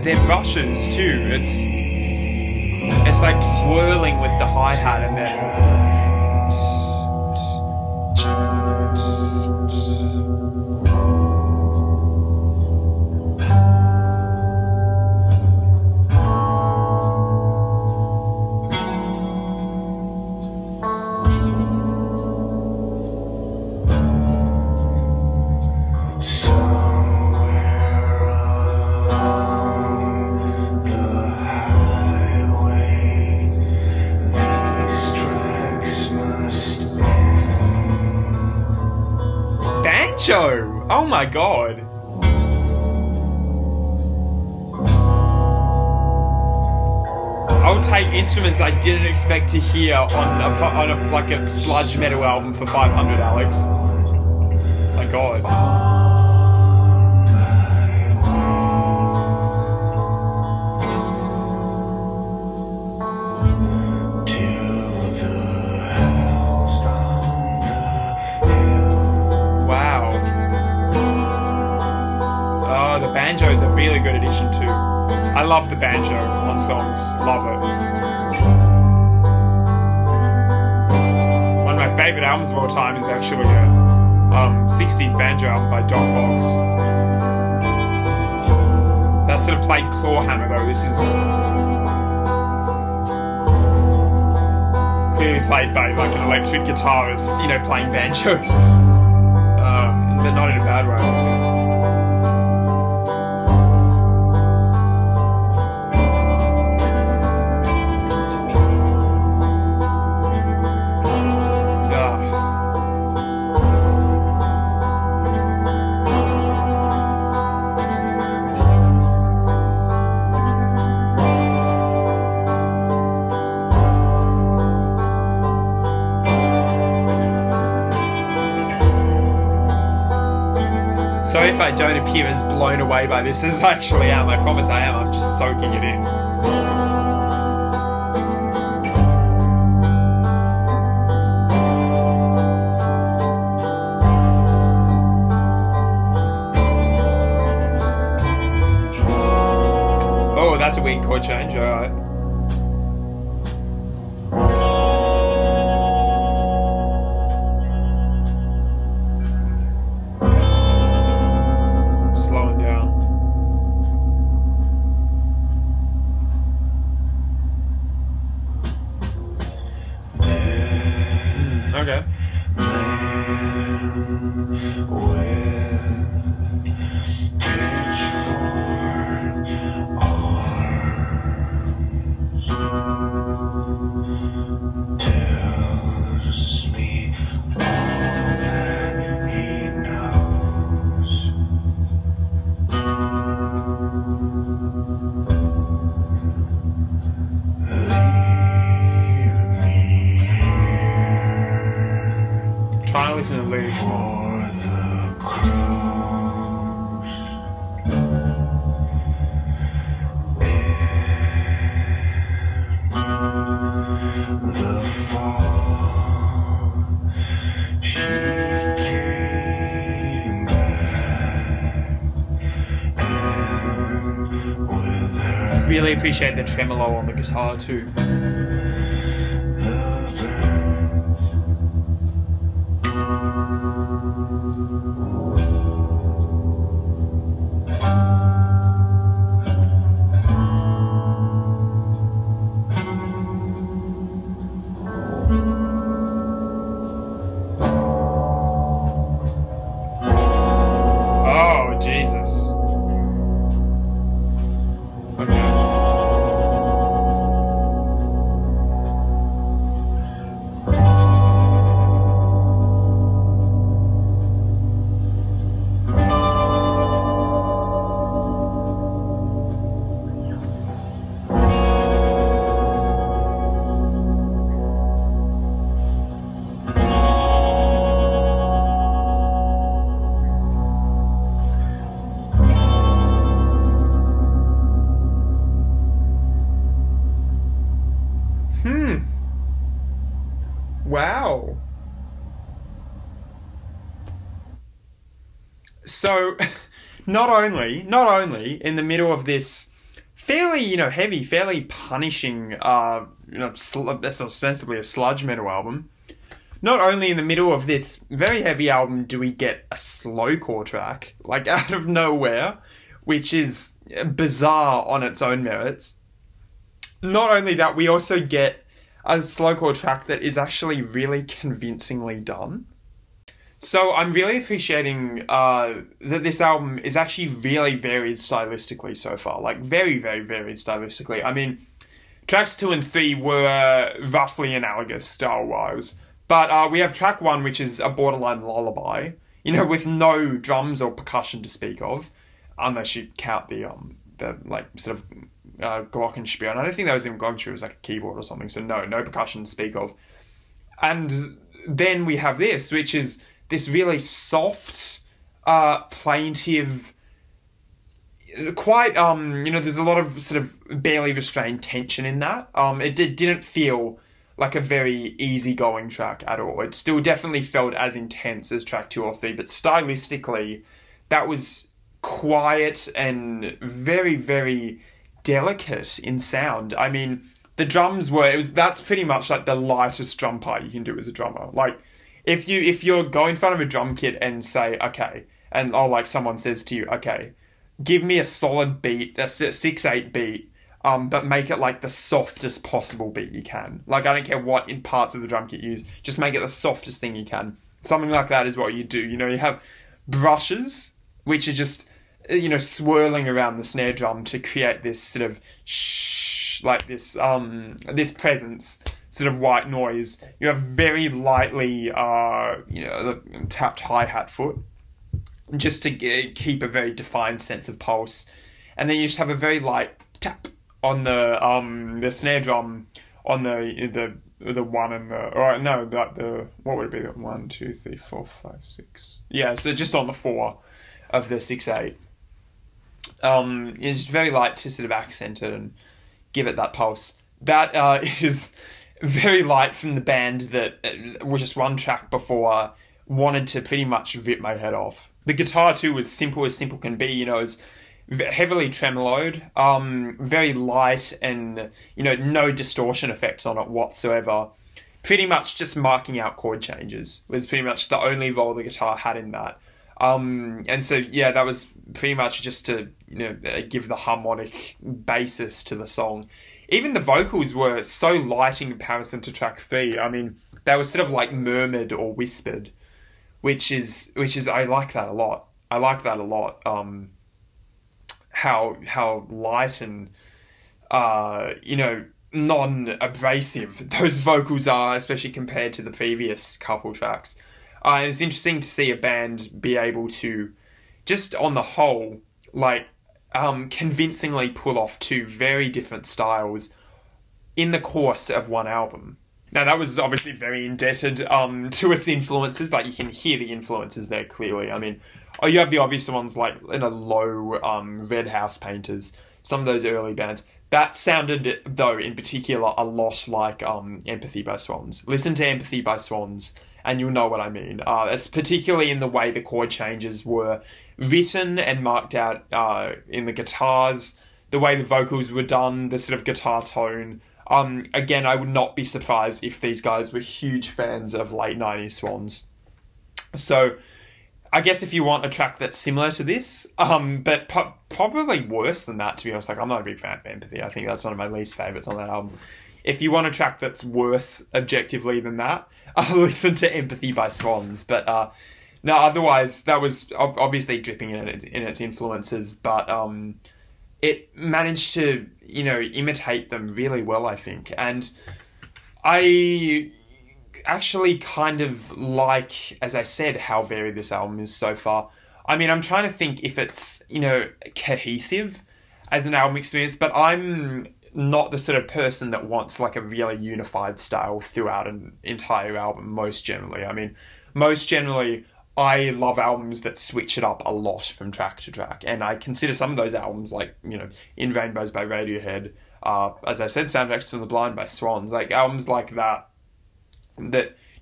They're brushes too. It's like swirling with the hi-hat and then banjo! Oh my god! I'll take instruments I didn't expect to hear on a sludge metal album for 500, Alex. My god. Banjo is a really good addition too. I love the banjo on songs. Love it. One of my favourite albums of all time is actually a 60s banjo album by Doc Boggs. That's sort of played clawhammer though. This is clearly played by like an electric guitarist, you know, playing banjo. But not in a bad way, I think. So if I don't appear as blown away by this as I actually am, I promise I am, I'm just soaking it in. Oh, that's a weird chord change, alright. Okay. Trying to listen to the lyrics more. Really appreciate the tremolo on the guitar too. Oh, Jesus. Okay. So, not only in the middle of this fairly, heavy, fairly punishing, that's ostensibly a sludge metal album, not only in the middle of this very heavy album do we get a slowcore track, like out of nowhere, which is bizarre on its own merits. Not only that, we also get a slowcore track that is actually really convincingly done. So I'm really appreciating that this album is actually really varied stylistically so far. Like, very, very varied stylistically. I mean, tracks 2 and 3 were roughly analogous style-wise. But we have track 1, which is a borderline lullaby, with no drums or percussion to speak of, unless you count the glockenspiel. And I don't think that was even glockenspiel, it was like a keyboard or something, so no percussion to speak of. And then we have this, which is this really soft, plaintive, quite, there's a lot of sort of barely restrained tension in that. It didn't feel like a very easygoing track at all. It still definitely felt as intense as track 2 or 3, but stylistically, that was quiet and very, very delicate in sound. I mean, the drums that's pretty much like the lightest drum part you can do as a drummer. Like, if you're going in front of a drum kit and say, okay, and someone says to you, okay, give me a solid beat, a 6/8 beat, but make it like the softest possible beat you can. Like, I don't care what in parts of the drum kit you use, just make it the softest thing you can. Something like that is what you do. You have brushes, which are just, swirling around the snare drum to create this sort of this presence, sort of white noise. You have very lightly, the tapped hi-hat foot, just to keep a very defined sense of pulse. And then you just have a very light tap on the snare drum on the 1 and what would it be? 1, 2, 3, 4, 5, 6. Yeah, so just on the 4 of the 6/8. It's very light to sort of accent it and give it that pulse. That is very light from the band that was just one track before wanted to pretty much rip my head off. The guitar too was simple as simple can be. It's heavily tremoloed, very light, and no distortion effects on it whatsoever. Pretty much just marking out chord changes was pretty much the only role the guitar had in that. And so, yeah, that was pretty much just to, give the harmonic basis to the song. Even the vocals were so light in comparison to track 3. I mean, they were sort of like murmured or whispered, which is, I like that a lot. I like that a lot. How light and, non-abrasive those vocals are, especially compared to the previous couple tracks. And it's interesting to see a band be able to, just on the whole, convincingly pull off 2 very different styles in the course of one album. Now, that was obviously very indebted to its influences. Like, you can hear the influences there clearly. I mean, you have the obvious ones like Low, Red House Painters, some of those early bands. That sounded, though, in particular, a lot like Empathy by Swans. Listen to Empathy by Swans, and you'll know what I mean. It's particularly in the way the chord changes were written and marked out in the guitars, the way the vocals were done, the sort of guitar tone. Again, I would not be surprised if these guys were huge fans of late 90s Swans. So, I guess if you want a track that's similar to this, but probably worse than that, to be honest. Like, I'm not a big fan of Empathy. I think that's one of my least favourites on that album. If you want a track that's worse objectively than that, listen to Empathy by Swans. But no, otherwise, that was obviously dripping in its influences, but it managed to, imitate them really well, I think. And I actually kind of like, as I said, how varied this album is so far. I mean, I'm trying to think if it's, cohesive as an album experience, but I'm not the sort of person that wants like a really unified style throughout an entire album, most generally. I mean, most generally, I love albums that switch it up a lot from track to track, and I consider some of those albums, like, In Rainbows by Radiohead, as I said, Soundtracks from the Blind by Swans, like albums like that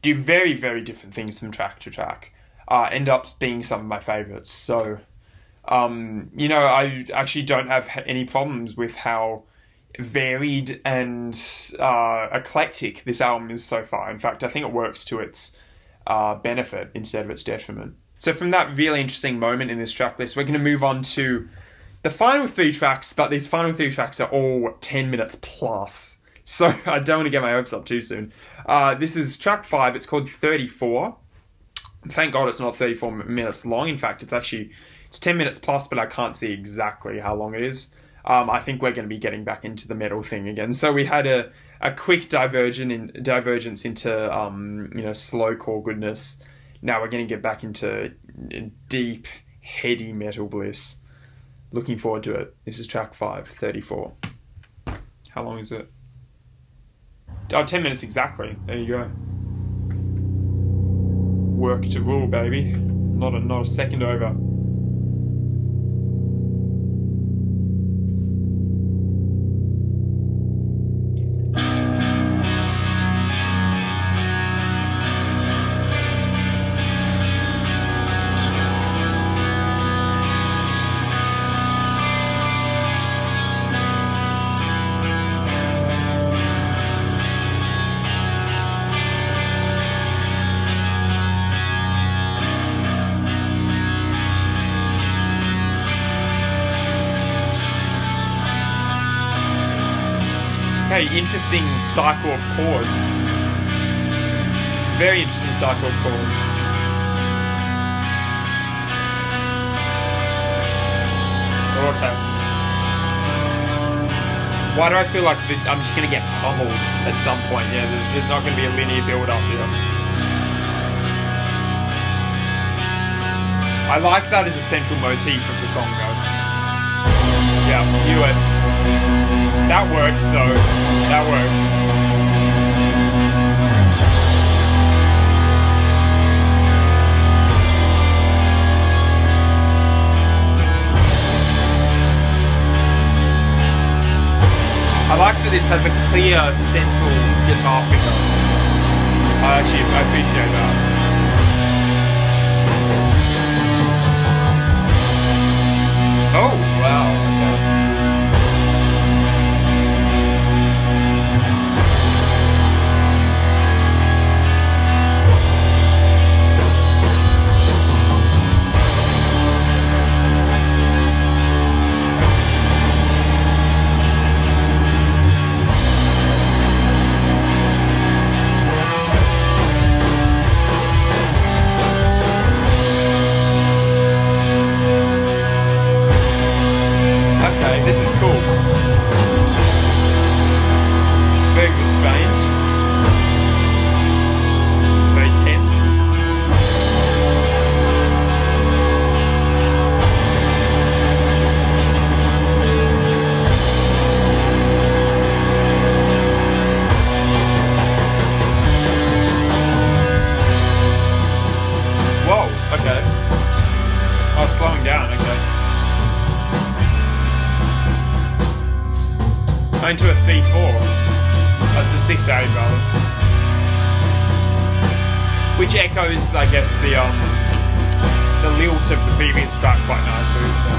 do very, very different things from track to track. end up being some of my favorites. So, you know, I actually don't have any problems with how varied and eclectic this album is so far. In fact, I think it works to its benefit instead of its detriment. So from that really interesting moment in this track list, we're going to move on to the final 3 tracks, but these final 3 tracks are all 10 minutes plus. So I don't want to get my hopes up too soon. This is track 5. It's called 34. Thank God it's not 34 minutes long. In fact, it's 10 minutes plus, but I can't see exactly how long it is. I think we're going to be getting back into the metal thing again. So we had a quick divergence into you know, slowcore goodness. Now we're going to get back into deep, heady metal bliss. Looking forward to it. This is track 5, 34. How long is it? Oh, 10 minutes exactly. There you go. Work to rule, baby. Not a second over. Interesting cycle of chords. Very interesting cycle of chords. Okay. Why do I feel like I'm just going to get pummeled at some point? Yeah, there's not going to be a linear build-up here. I like that as a central motif of the song, though. Yeah, knew it. That works, though. That works. I like that this has a clear central guitar figure. I appreciate that. Oh, wow, okay. Into a 3/4. That's the 6/8 rather. Which echoes, I guess, the lilt of the previous track quite nicely. So.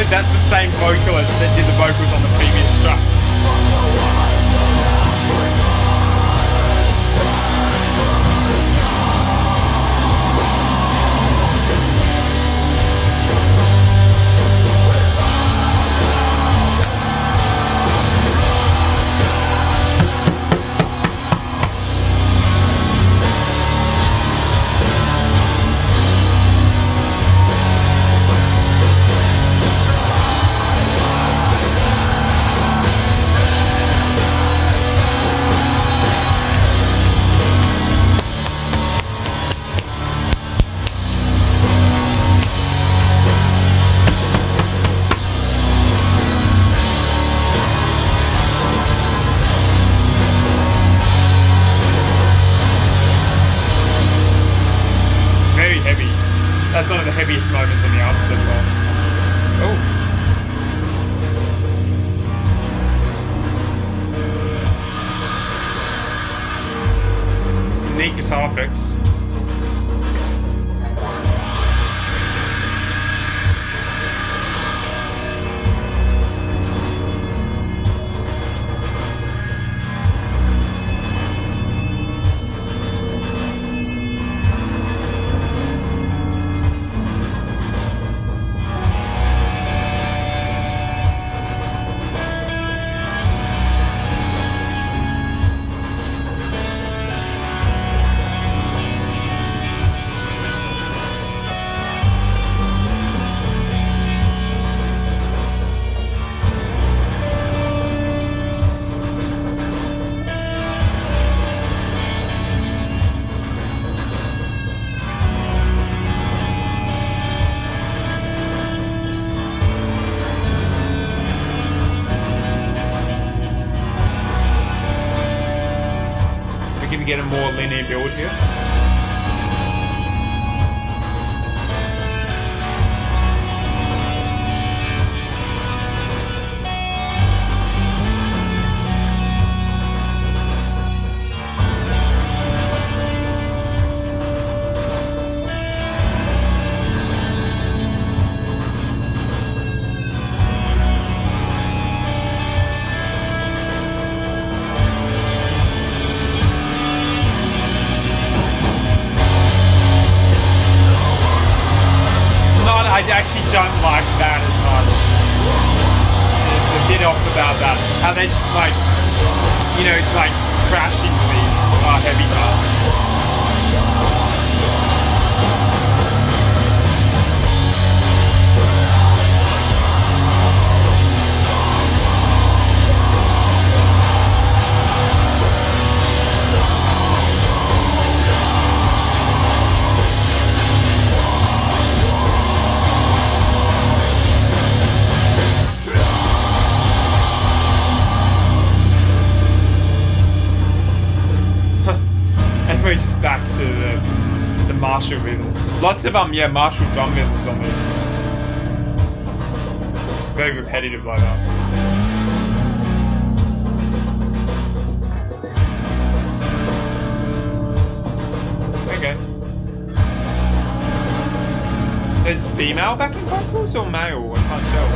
That's the same vocalist that did the vocals on the previous track. That's one of the heaviest moments on the album so far. Oh. Some neat guitar effects. Get a more linear build here. I actually don't like that as much. A bit off about that. How they just like, you know, like crash into these heavy parts. Just back to the Marshall rhythm. Lots of Marshall drum rhythms on this. Very repetitive like that. Okay. There's female backing vocals or male? I can't tell.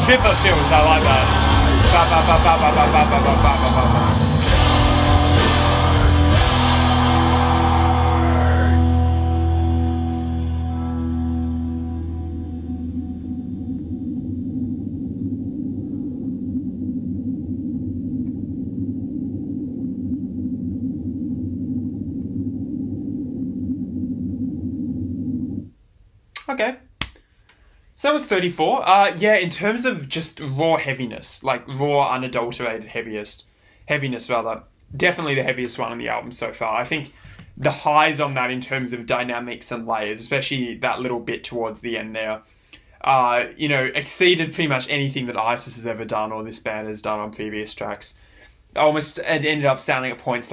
Triplet fills, I like that. Okay. So that was 34. Yeah, in terms of just raw heaviness, like raw, unadulterated heaviness rather, definitely the heaviest one on the album so far. I think the highs on that in terms of dynamics and layers, especially that little bit towards the end there, you know, exceeded pretty much anything that ISIS has ever done or this band has done on previous tracks. almost it ended up sounding at points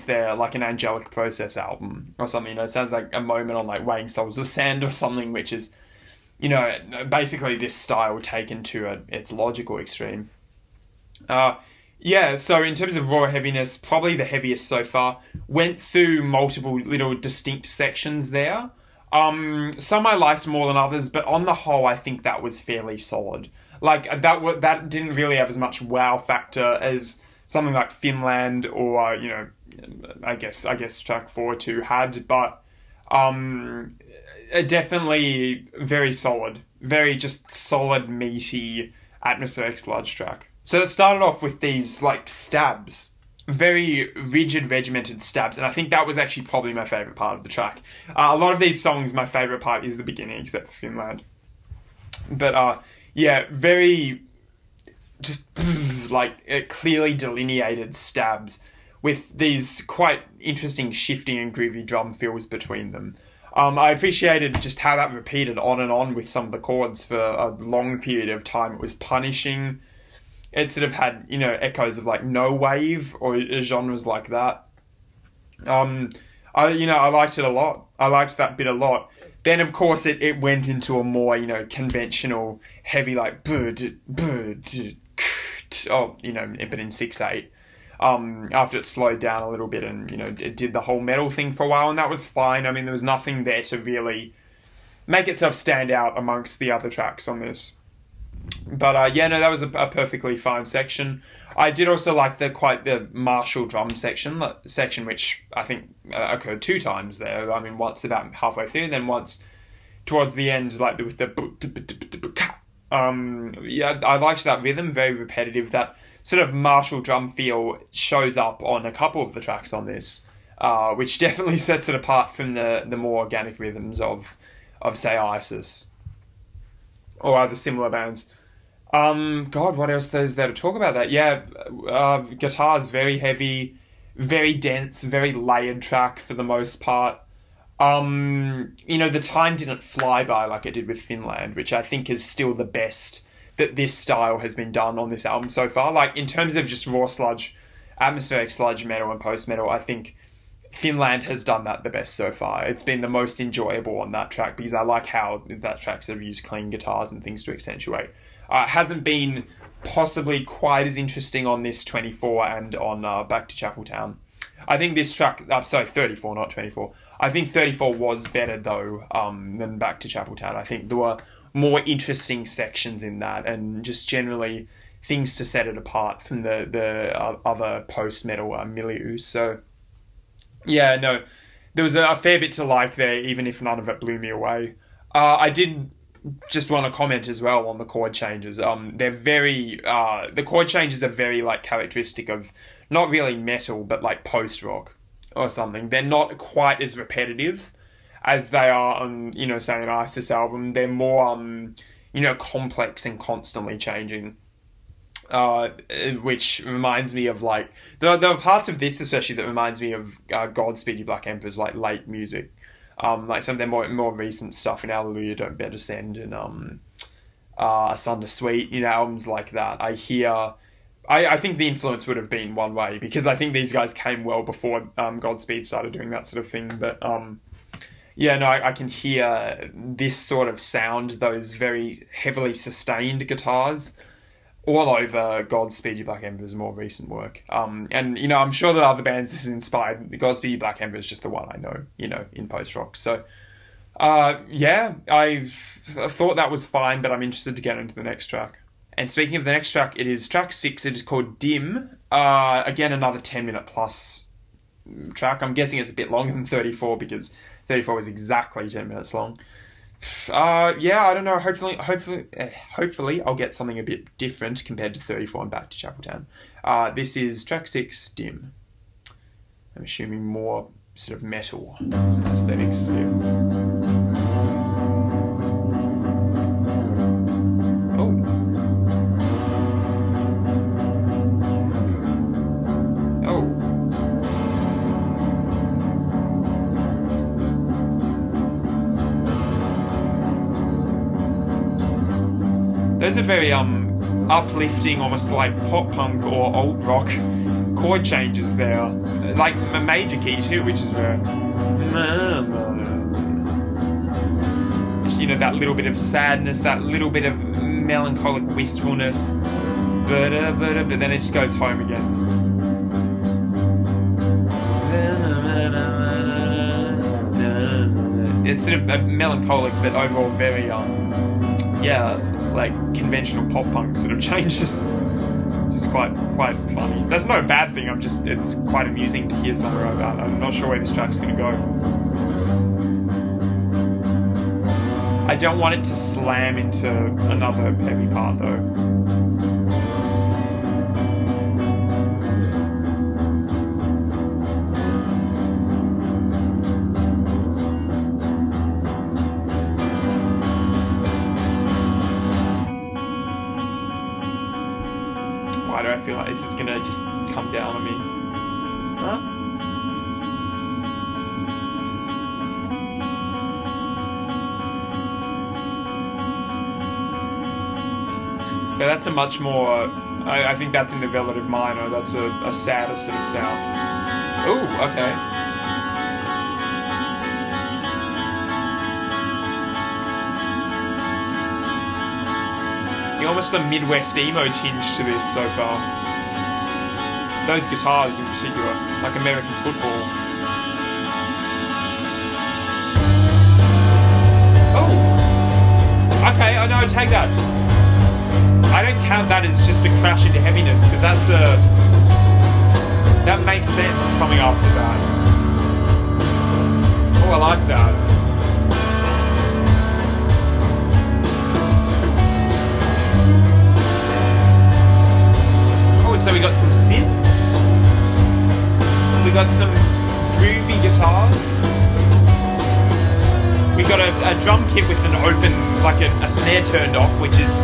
there like an Angelic Process album or something. You know, it sounds like a moment on like Weighing Souls of Sand or something, which is, you know, basically this style taken to its logical extreme. Yeah, so in terms of raw heaviness, probably the heaviest so far. Went through multiple little distinct sections there. Some I liked more than others, but on the whole, I think that was fairly solid. Like, that didn't really have as much wow factor as something like Finland or, you know, I guess track 4 too had, but definitely very solid. Very just solid, meaty, atmospheric sludge track. So it started off with these, like, stabs. Very rigid, regimented stabs, and I think that was actually probably my favourite part of the track. A lot of these songs, my favourite part is the beginning, except for Finland. But, yeah, very just like clearly delineated stabs with these quite interesting shifting and groovy drum fills between them. I appreciated just how that repeated on and on with some of the chords for a long period of time. It was punishing. It sort of had, you know, echoes of like no wave or genres like that. I liked it a lot. I liked that bit a lot. Then, of course, it went into a more, you know, conventional, heavy, like, but in 6/8. After it slowed down a little bit and, you know, it did the whole metal thing for a while, and that was fine. I mean, there was nothing there to really make itself stand out amongst the other tracks on this. But, yeah, no, that was a perfectly fine section. I did also like the martial drum section, which I think occurred 2 times there. I mean, once about halfway through, then once towards the end, like with the yeah, I liked that rhythm, very repetitive. That sort of martial drum feel shows up on a couple of the tracks on this, which definitely sets it apart from the more organic rhythms of say ISIS or other similar bands. God, what else is there to talk about that? Yeah, guitar's very heavy, very dense, very layered track for the most part. You know, the time didn't fly by like it did with Finland, which I think is still the best that this style has been done on this album so far. Like, in terms of just raw sludge, atmospheric sludge metal and post-metal, I think Finland has done that the best so far. It's been the most enjoyable on that track because I like how that track sort of used clean guitars and things to accentuate. Hasn't been possibly quite as interesting on this 24 and on Back to Chapeltown. I think this track, 34, not 24. I think 34 was better though than Back to Chapeltown. I think there were more interesting sections in that and just generally things to set it apart from the other post-metal milieu. So yeah, no, there was a fair bit to like there, even if none of it blew me away. I did just want to comment as well on the chord changes. They're very, the chord changes are very like characteristic of not really metal, but like post-rock or something. They're not quite as repetitive as they are on, you know, say an ISIS album. They're more, you know, complex and constantly changing. Which reminds me of like, there are parts of this especially that reminds me of Godspeed You Black Emperor's like late music. Like some of their more recent stuff in Alleluia Don't Bear Descend and Asunder Sweet, you know, albums like that. I think the influence would have been one way because I think these guys came well before Godspeed started doing that sort of thing. But yeah, no, I can hear this sort of sound, those very heavily sustained guitars, all over Godspeed You Black Emperor's more recent work. And, you know, I'm sure that other bands this has inspired. Godspeed You Black Emperor is just the one I know, you know, in post-rock. So, yeah, I thought that was fine, but I'm interested to get into the next track. And speaking of the next track, it is track 6. It is called Dim. Again, another 10-minute plus track. I'm guessing it's a bit longer than 34 because 34 was exactly 10 minutes long. Yeah, I don't know. Hopefully, I'll get something a bit different compared to 34 and Back to Chapeltown. This is track 6, Dim. I'm assuming more sort of metal aesthetics here. Those are very uplifting, almost like pop punk or alt rock chord changes there, like a major key too, which is where, you know, that little bit of sadness, that little bit of melancholic wistfulness, but then it just goes home again. It's sort of melancholic, but overall very, yeah, like conventional pop punk sort of changes. Just quite funny. That's not a bad thing. It's quite amusing to hear somewhere about. I'm not sure where this track's gonna go. I don't want it to slam into another heavy part though. Why do I feel like this is gonna just come down on me? Huh? Yeah, that's a much more, I think that's in the relative minor, that's a sadder sort of sound. Ooh, okay. Almost a Midwest emo tinge to this so far. Those guitars in particular, like American football. Oh! Okay, I know, take that. I don't count that as just a crash into heaviness, because that makes sense coming after that. Oh, I like that. So we got some synths, we got some groovy guitars, we got a drum kit with an open, like a snare turned off, which is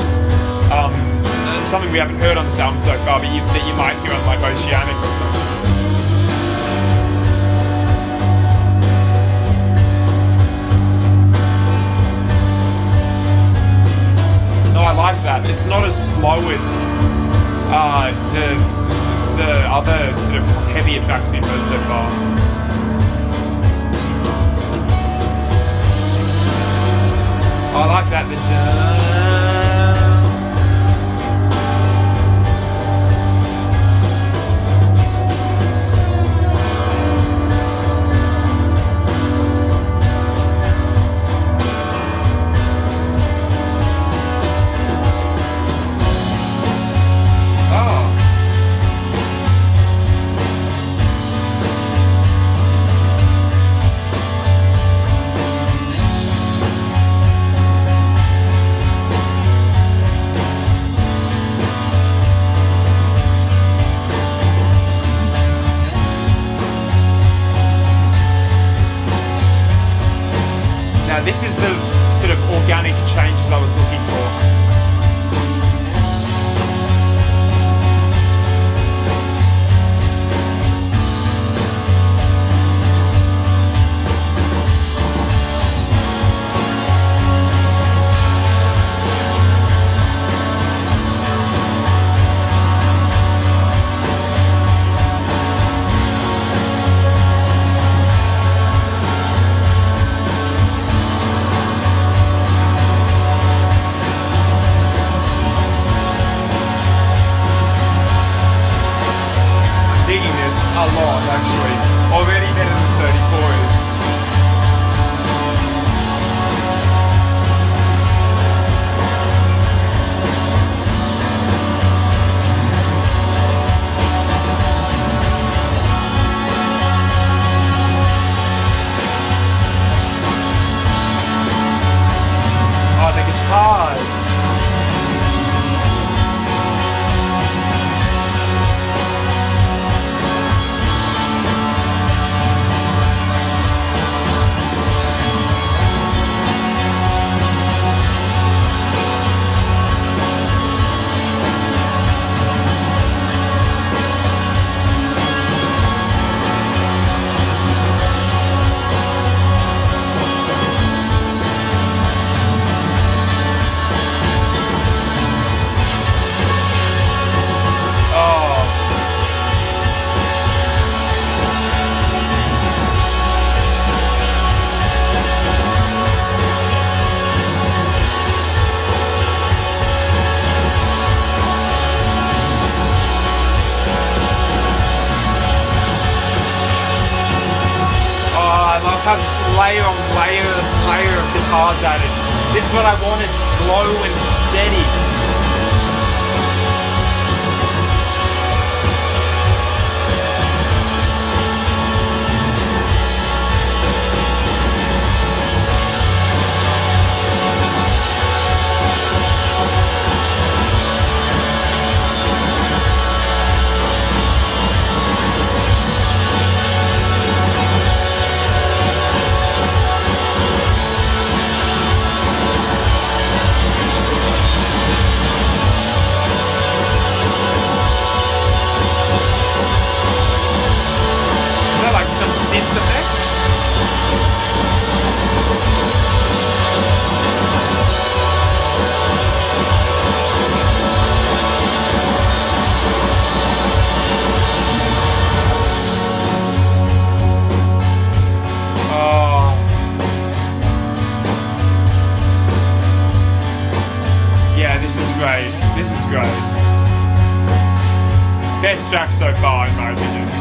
something we haven't heard on this album so far, but that you might hear on like Oceanic or something. No, I like that. It's not as slow as the other sort of heavier tracks we've heard so far. I like that. This is the sort of organic changes I was looking for. A lot, actually. Already better than 34 is. Oh, the guitars. how just layer on layer and layer of guitars added. This is what I wanted, slow and steady. This is great. Best track so far, in my opinion.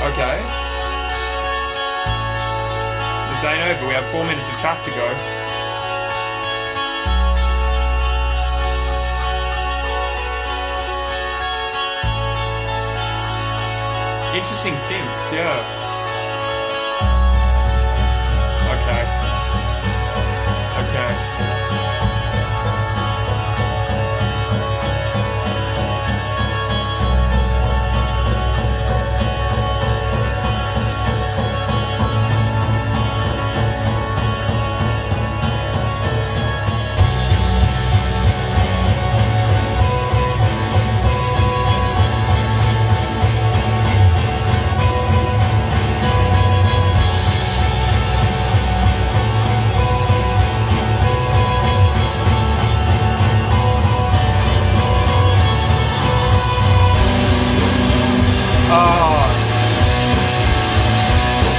Okay. This ain't over. We have 4 minutes of track to go. Interesting synths, yeah. Okay. Okay.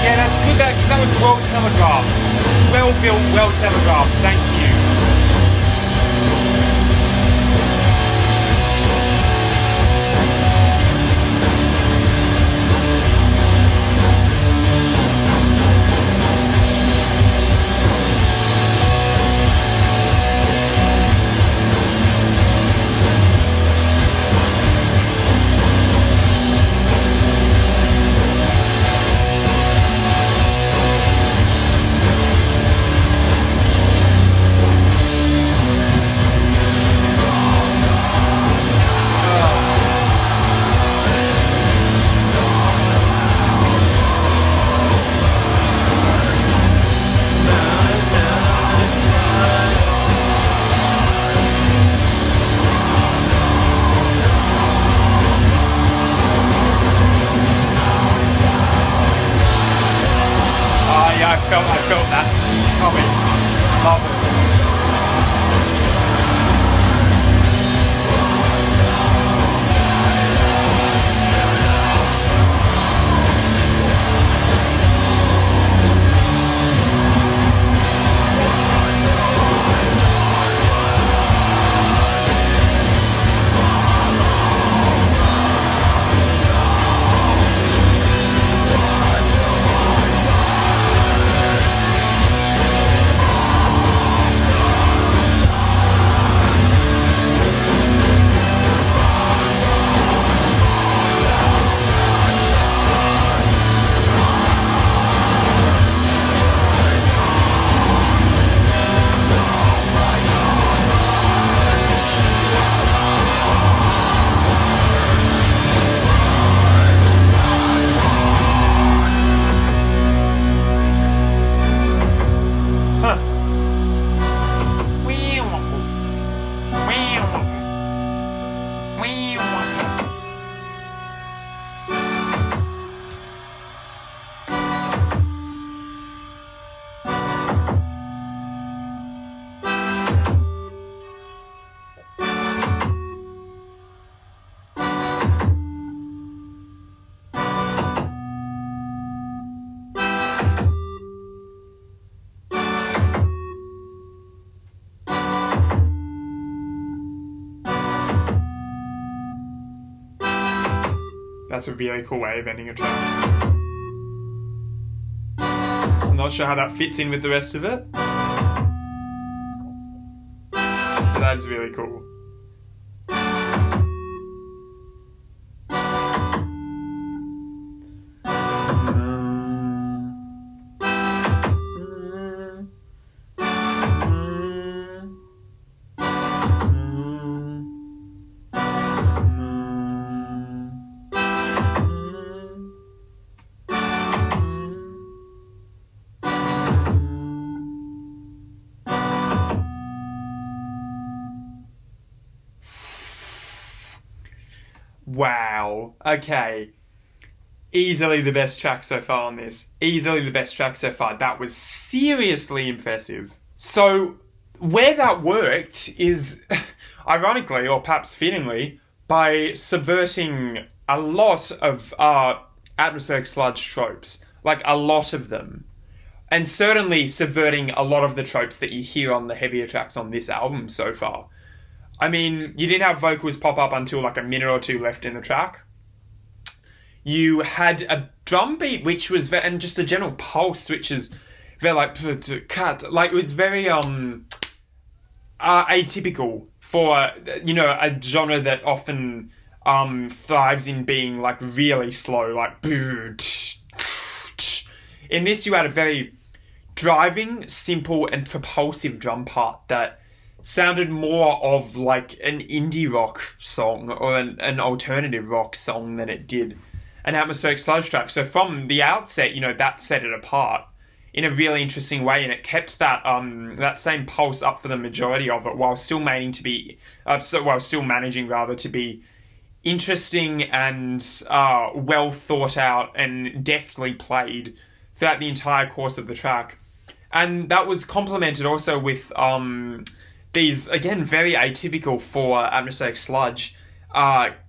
Yeah, that's good. That was well telegraphed. Well built, well telegraphed. Thank you. I felt that coming. Love it. That's a really cool way of ending a track. I'm not sure how that fits in with the rest of it, but that is really cool. Wow. Okay. Easily the best track so far on this. Easily the best track so far. That was seriously impressive. So, where that worked is, ironically, or perhaps fittingly, by subverting a lot of atmospheric sludge tropes. Like, a lot of them. And certainly subverting a lot of the tropes that you hear on the heavier tracks on this album so far. I mean, you didn't have vocals pop up until like a minute or two left in the track. You had a drum beat, which was and just a general pulse, which is very like cut. Like, it was very atypical for, you know, a genre that often thrives in being like really slow, like. In this, you had a very driving, simple, and propulsive drum part that sounded more of like an indie rock song or an alternative rock song than it did an atmospheric sludge track. So from the outset, you know, that set it apart in a really interesting way, and it kept that that same pulse up for the majority of it, while still managing to be to be interesting and well thought out and deftly played throughout the entire course of the track. And that was complemented also with these, again, very atypical for atmospheric sludge,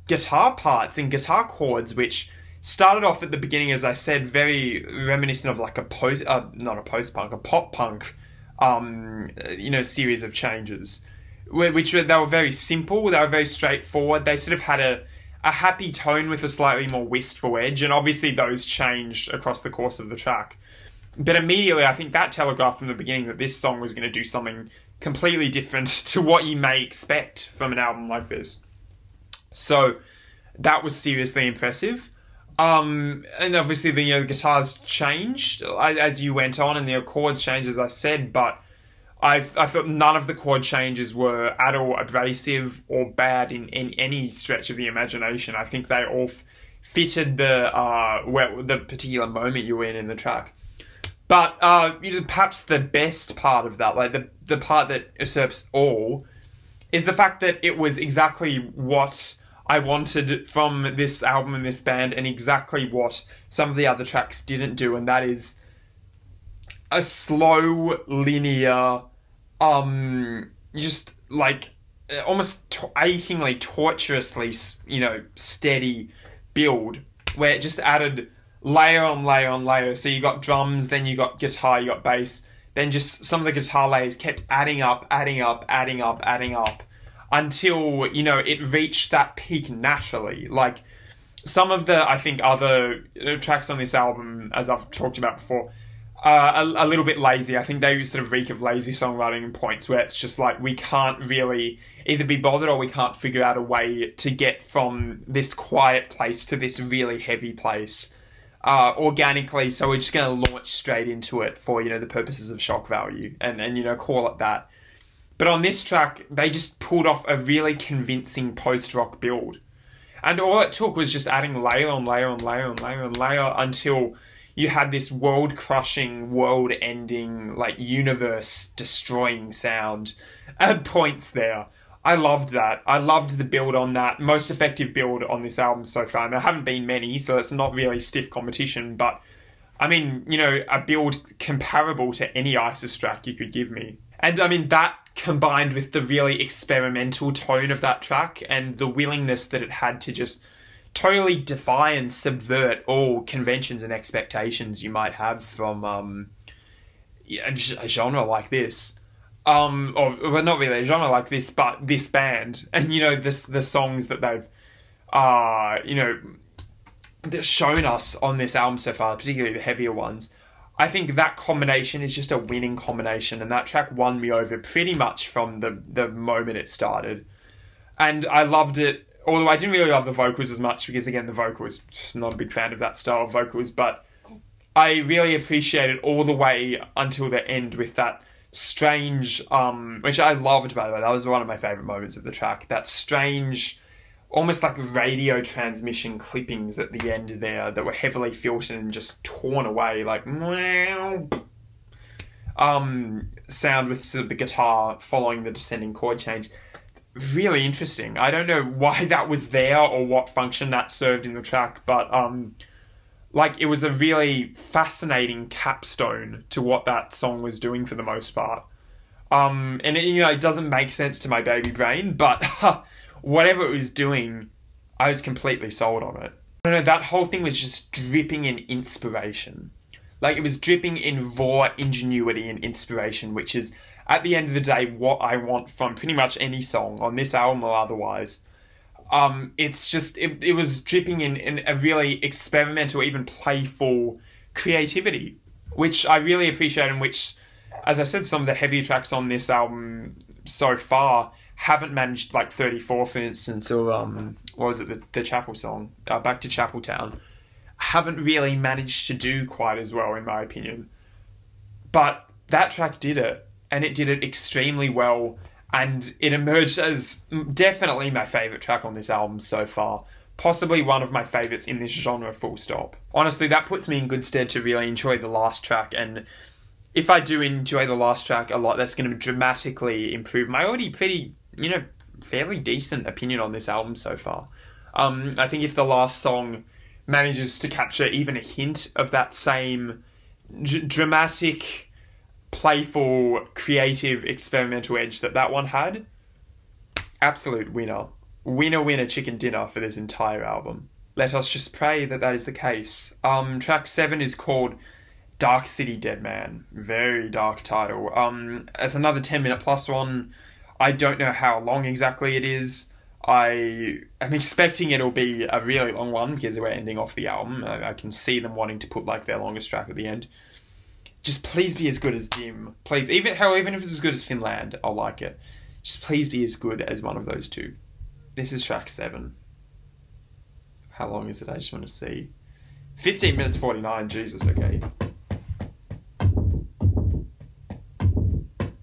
guitar parts and guitar chords, which started off at the beginning, as I said, very reminiscent of like a pop punk, you know, series of changes, they were very simple, they were very straightforward, they sort of had a happy tone with a slightly more wistful edge, and obviously those changed across the course of the track. But immediately, I think that telegraphed from the beginning that this song was going to do something completely different to what you may expect from an album like this. So that was seriously impressive. And obviously the guitars changed as you went on, and the chords changed, as I said, but I thought none of the chord changes were at all abrasive or bad in any stretch of the imagination. I think they all fitted the particular moment you were in the track. But you know, perhaps the best part of that, like the part that usurps all, is the fact that it was exactly what I wanted from this album and this band, and exactly what some of the other tracks didn't do, and that is a slow, linear, just like almost achingly, tortuously, you know, steady build, where it just added layer on layer on layer. So you got drums, then you got guitar, you got bass, then just some of the guitar layers kept adding up, until, you know, it reached that peak naturally. Like, some of the, I think, other tracks on this album, as I've talked about before, a little bit lazy. I think they sort of reek of lazy songwriting in points where it's just like, we can't really either be bothered or we can't figure out a way to get from this quiet place to this really heavy place organically, so we're just going to launch straight into it for, you know, the purposes of shock value and you know, call it that. But on this track, they just pulled off a really convincing post-rock build. And all it took was just adding layer on layer on layer on layer on layer until you had this world-crushing, world-ending, like, universe-destroying sound at points there. I loved that. I loved the build on that. Most effective build on this album so far. And there haven't been many, so it's not really stiff competition. But, I mean, you know, a build comparable to any ISIS track you could give me. And, I mean, that combined with the really experimental tone of that track and the willingness that it had to just totally defy and subvert all conventions and expectations you might have from a genre like this. Or well, not really a genre like this, but this band. And, you know, the songs that they've, you know, shown us on this album so far, particularly the heavier ones, I think that combination is just a winning combination, and that track won me over pretty much from the moment it started. And I loved it, although I didn't really love the vocals as much, because again, the vocals, not a big fan of that style of vocals, but I really appreciated all the way until the end with that strange, which I loved, by the way, that was one of my favourite moments of the track, that strange, almost like radio transmission clippings at the end there that were heavily filtered and just torn away, like sound with sort of the guitar following the descending chord change. Really interesting. I don't know why that was there or what function that served in the track, but like, it was a really fascinating capstone to what that song was doing for the most part. And it, you know, it doesn't make sense to my baby brain, but whatever it was doing, I was completely sold on it. I don't know, that whole thing was just dripping in inspiration. Like, it was dripping in raw ingenuity and inspiration, which is, at the end of the day, what I want from pretty much any song, on this album or otherwise. It's just, it was dripping in a really experimental, even playful creativity, which I really appreciate, and which, as I said, some of the heavier tracks on this album so far haven't managed, like Thirtyfour, for instance, or what was it, the Chapel song, Back to Chapeltown, haven't really managed to do quite as well, in my opinion. But that track did it, and it did it extremely well, and it emerged as definitely my favourite track on this album so far. Possibly one of my favourites in this genre, full stop. Honestly, that puts me in good stead to really enjoy the last track, and if I do enjoy the last track a lot, that's going to dramatically improve my already pretty, you know, fairly decent opinion on this album so far. I think if the last song manages to capture even a hint of that same dramatic, playful, creative, experimental edge that one had, absolute winner. Winner, winner, chicken dinner for this entire album. Let us just pray that that is the case. Track 7 is called Dark City Dead Man. Very dark title. It's another 10-minute plus one. I don't know how long exactly it is. I am expecting it'll be a really long one because we're ending off the album. I can see them wanting to put like their longest track at the end. Just please be as good as Dim. Please, even if it's as good as Finland, I'll like it. Just please be as good as one of those two. This is track 7. How long is it? I just want to see. 15 minutes 49. Jesus, okay.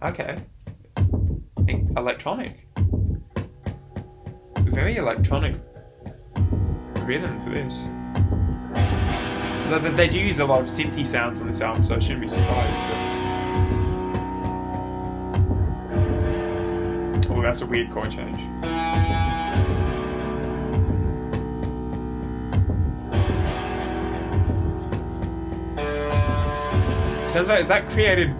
Okay. Electronic. Very electronic rhythm for this. They do use a lot of synthy sounds on this album, so I shouldn't be surprised. But... oh, that's a weird chord change. Sounds like, is that created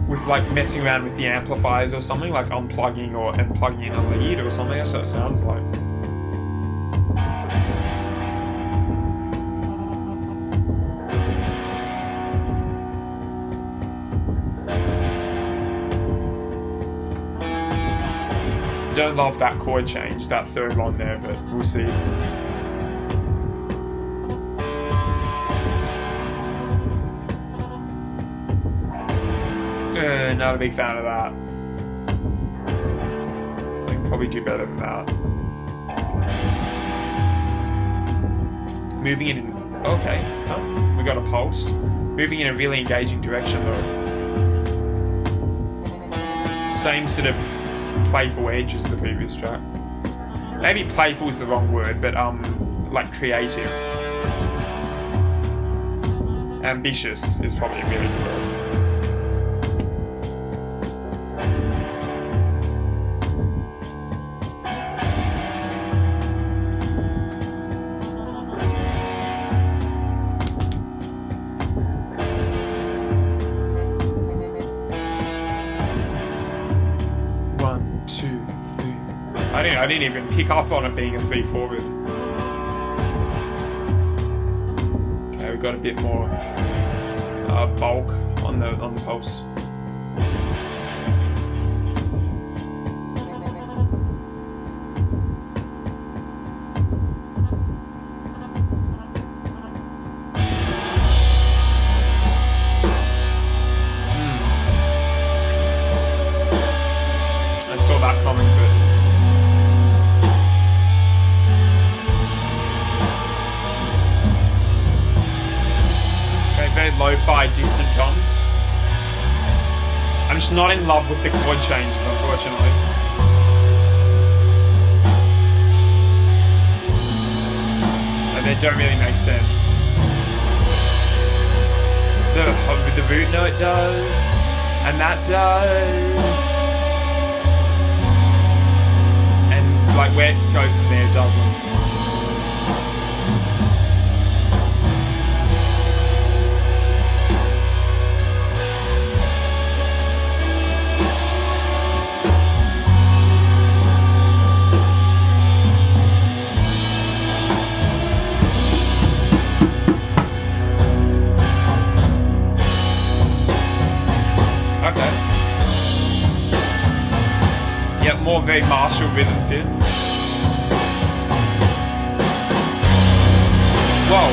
with like messing around with the amplifiers or something, like unplugging and plugging in a lead or something? That's what it sounds like. Don't love that chord change, that third one there, but we'll see. Not a big fan of that. I can probably do better than that. Moving in... okay, oh, we got a pulse. Moving in a really engaging direction though. Same sort of playful edge as the previous track. Maybe playful is the wrong word, but like creative. Ambitious is probably a really good word. I didn't even pick up on it being a 3/4 rhythm. Okay, we got a bit more bulk on the pulse. my lo-fi distant drums. I'm just not in love with the chord changes, unfortunately. And they don't really make sense. The root note does, and that does, and like where it goes from there, it doesn't. More very martial rhythms here. Whoa.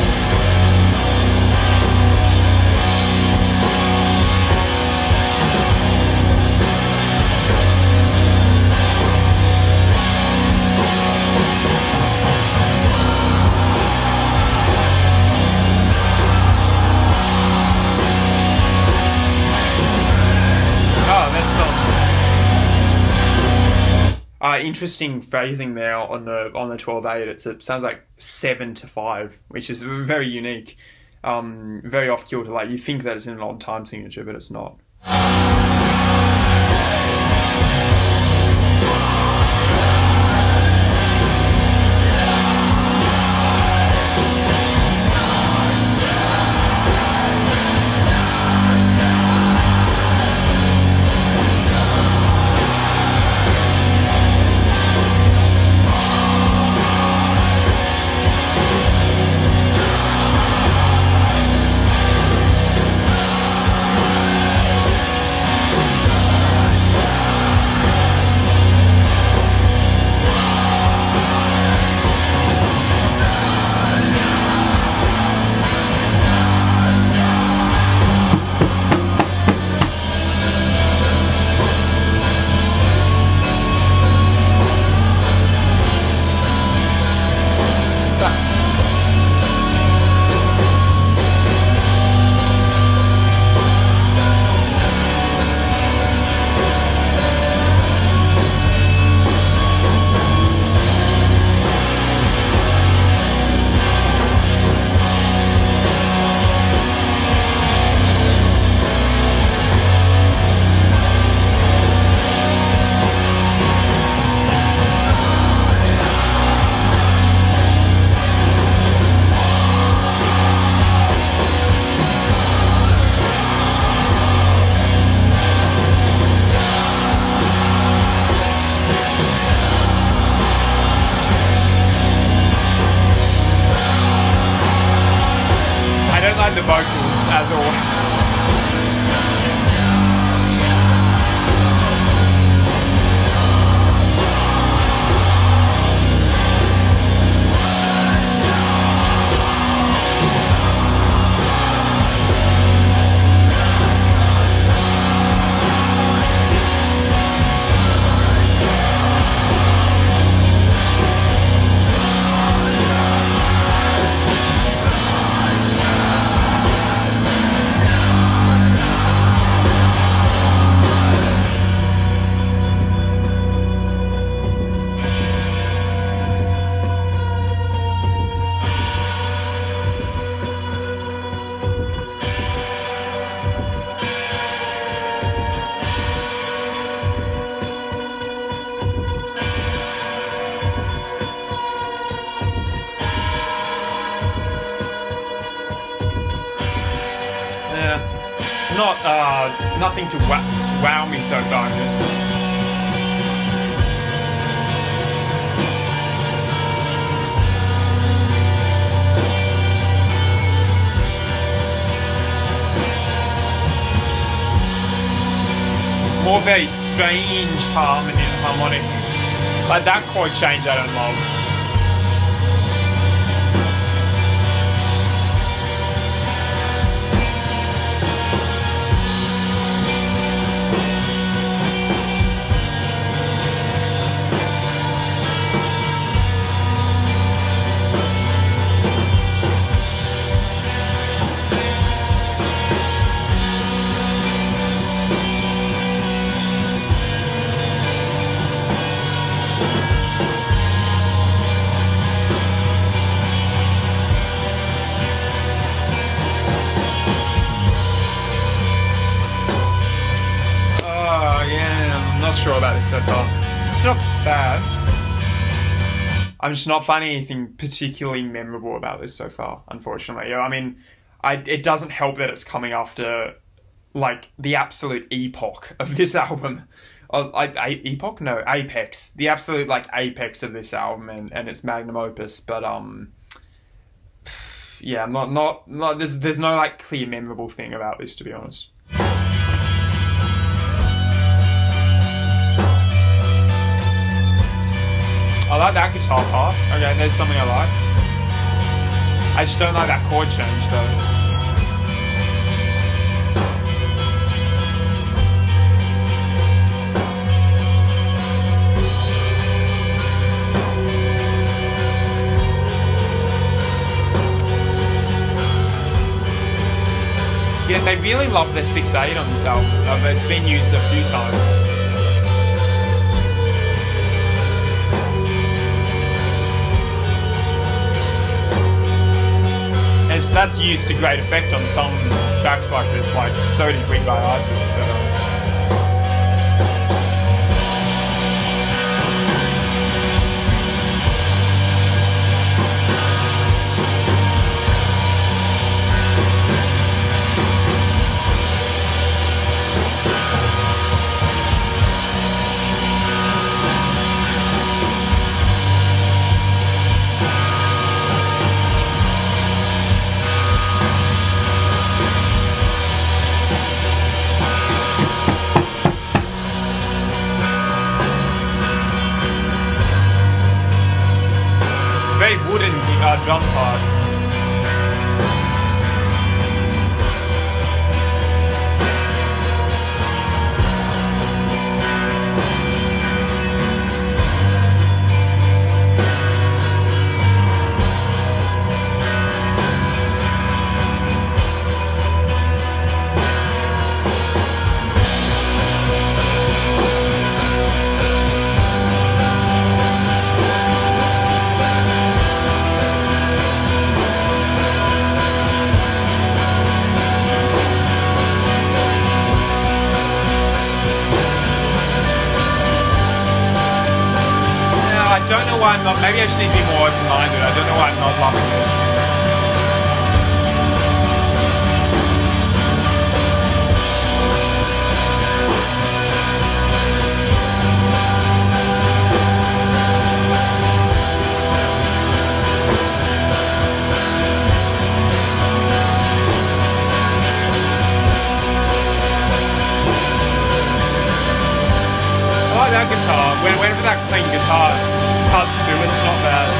Oh, that's interesting phrasing there on the 12/8. It sounds like 7/5, which is very unique, very off kilter. Like you think that it's in an odd time signature, but it's not. The vocals, as always. Nothing to wow me so far in this. More very strange harmonic. Like that chord change I don't love. sure about this so far. It's not bad. I'm just not finding anything particularly memorable about this so far, unfortunately. I mean, it doesn't help that it's coming after, like, the absolute epoch of this album. Epoch? No, apex. The absolute, like, apex of this album and its magnum opus. But, yeah, there's no, like, clear memorable thing about this, to be honest. I like that guitar part. Okay, there's something I like. I just don't like that chord change, though. Yeah, they really love their 6/8 on this album. It's been used a few times. And so that's used to great effect on some tracks like this, like So Did We by ISIS. Very wooden drum part. I don't know why I'm not, maybe I should need to be more open-minded. I don't know why I'm not loving this. I like that guitar. Whenever that clean guitar cuts through, it's not bad.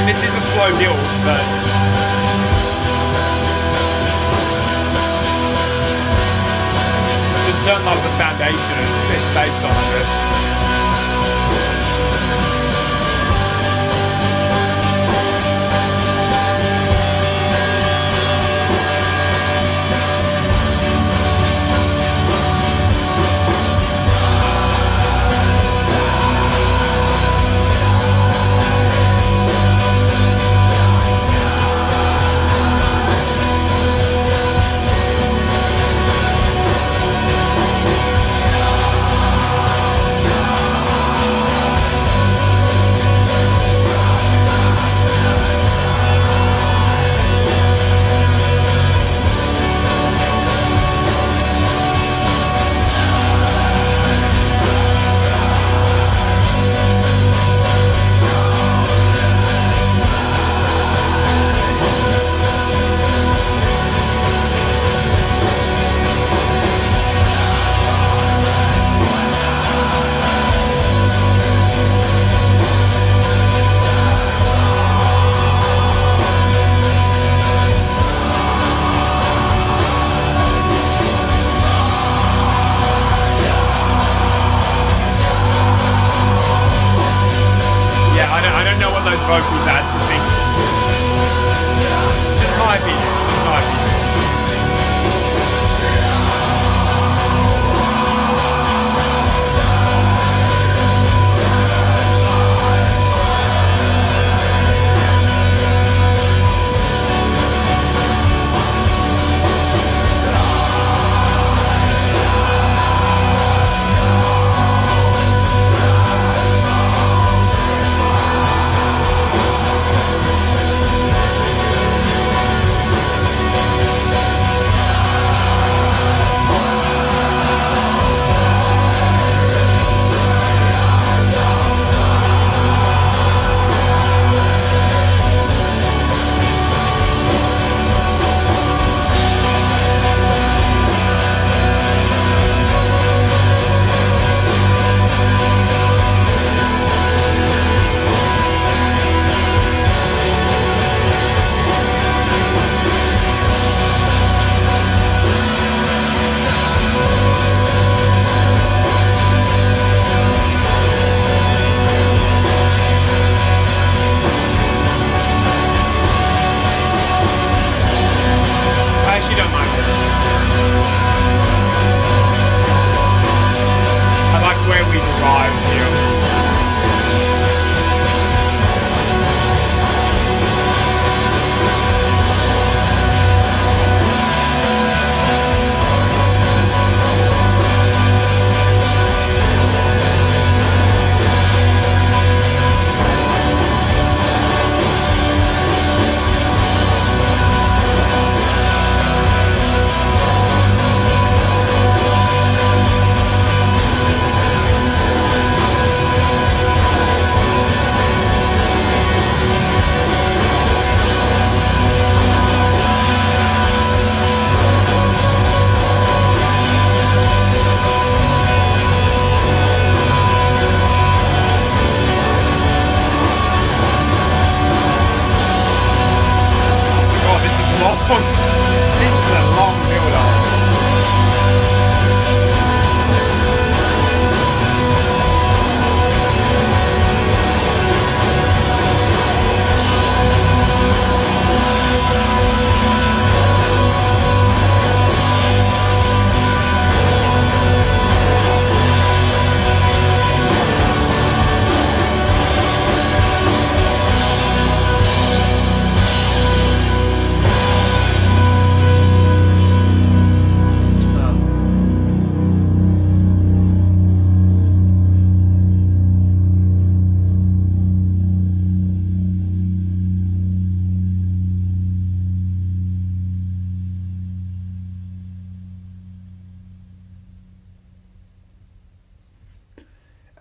This is a slow build, but just don't love the foundation it's based on, I guess.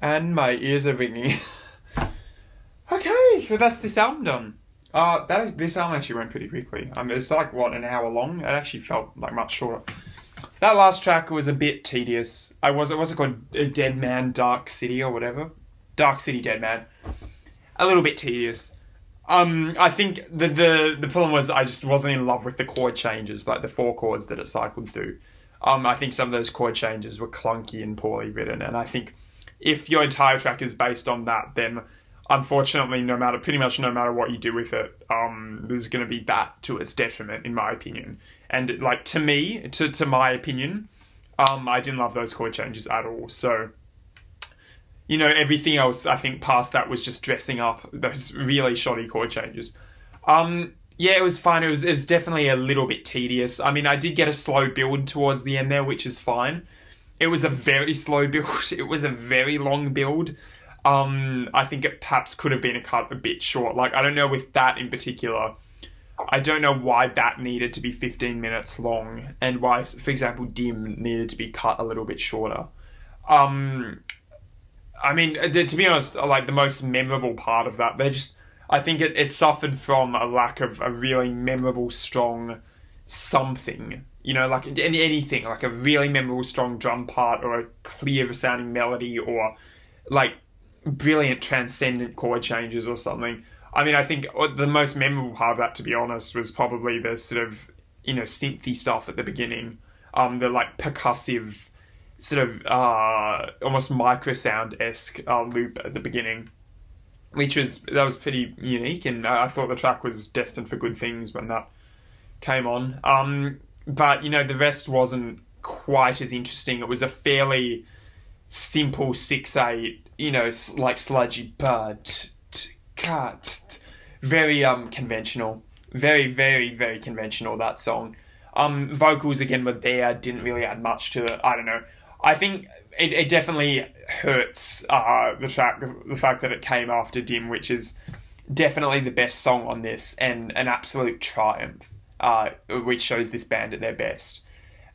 And my ears are ringing. Okay, well that's this album done. This album actually went pretty quickly. It's like, what, an hour long? It actually felt like much shorter. That last track was a bit tedious. What's it called? Dead Man, Dark City or whatever? Dark City, Dead Man. A little bit tedious. I think the problem was I just wasn't in love with the chord changes, like the 4 chords that it cycled through. I think some of those chord changes were clunky and poorly written, and I think if your entire track is based on that, then unfortunately, pretty much no matter what you do with it, there's going to be that to its detriment, in my opinion. And like to my opinion, I didn't love those chord changes at all. So, you know, everything else I think past that was just dressing up those really shoddy chord changes. Yeah, it was fine. It was definitely a little bit tedious. I mean, I did get a slow build towards the end there, which is fine. It was a very slow build. It was a very long build. I think it perhaps could have been cut a bit short. Like, I don't know with that in particular. I don't know why that needed to be 15 minutes long and why, for example, Dim needed to be cut a little bit shorter. I mean, to be honest, like the most memorable part of that, I think it suffered from a lack of a really memorable, strong something. You know, like anything, like a really memorable, strong drum part or a clear sounding melody or like brilliant transcendent chord changes or something. I mean, I think the most memorable part of that, to be honest, was probably the sort of, you know, synthy stuff at the beginning. The like percussive sort of almost microsound-esque loop at the beginning, that was pretty unique, and I thought the track was destined for good things when that came on. But, you know, the rest wasn't quite as interesting. It was a fairly simple 6/8, you know, like sludgy, but cut, very conventional, very, very, very conventional, that song. Vocals again were there, didn't really add much to it. I don't know. I think it definitely hurts the track, the fact that it came after Dim, which is definitely the best song on this and an absolute triumph, which shows this band at their best.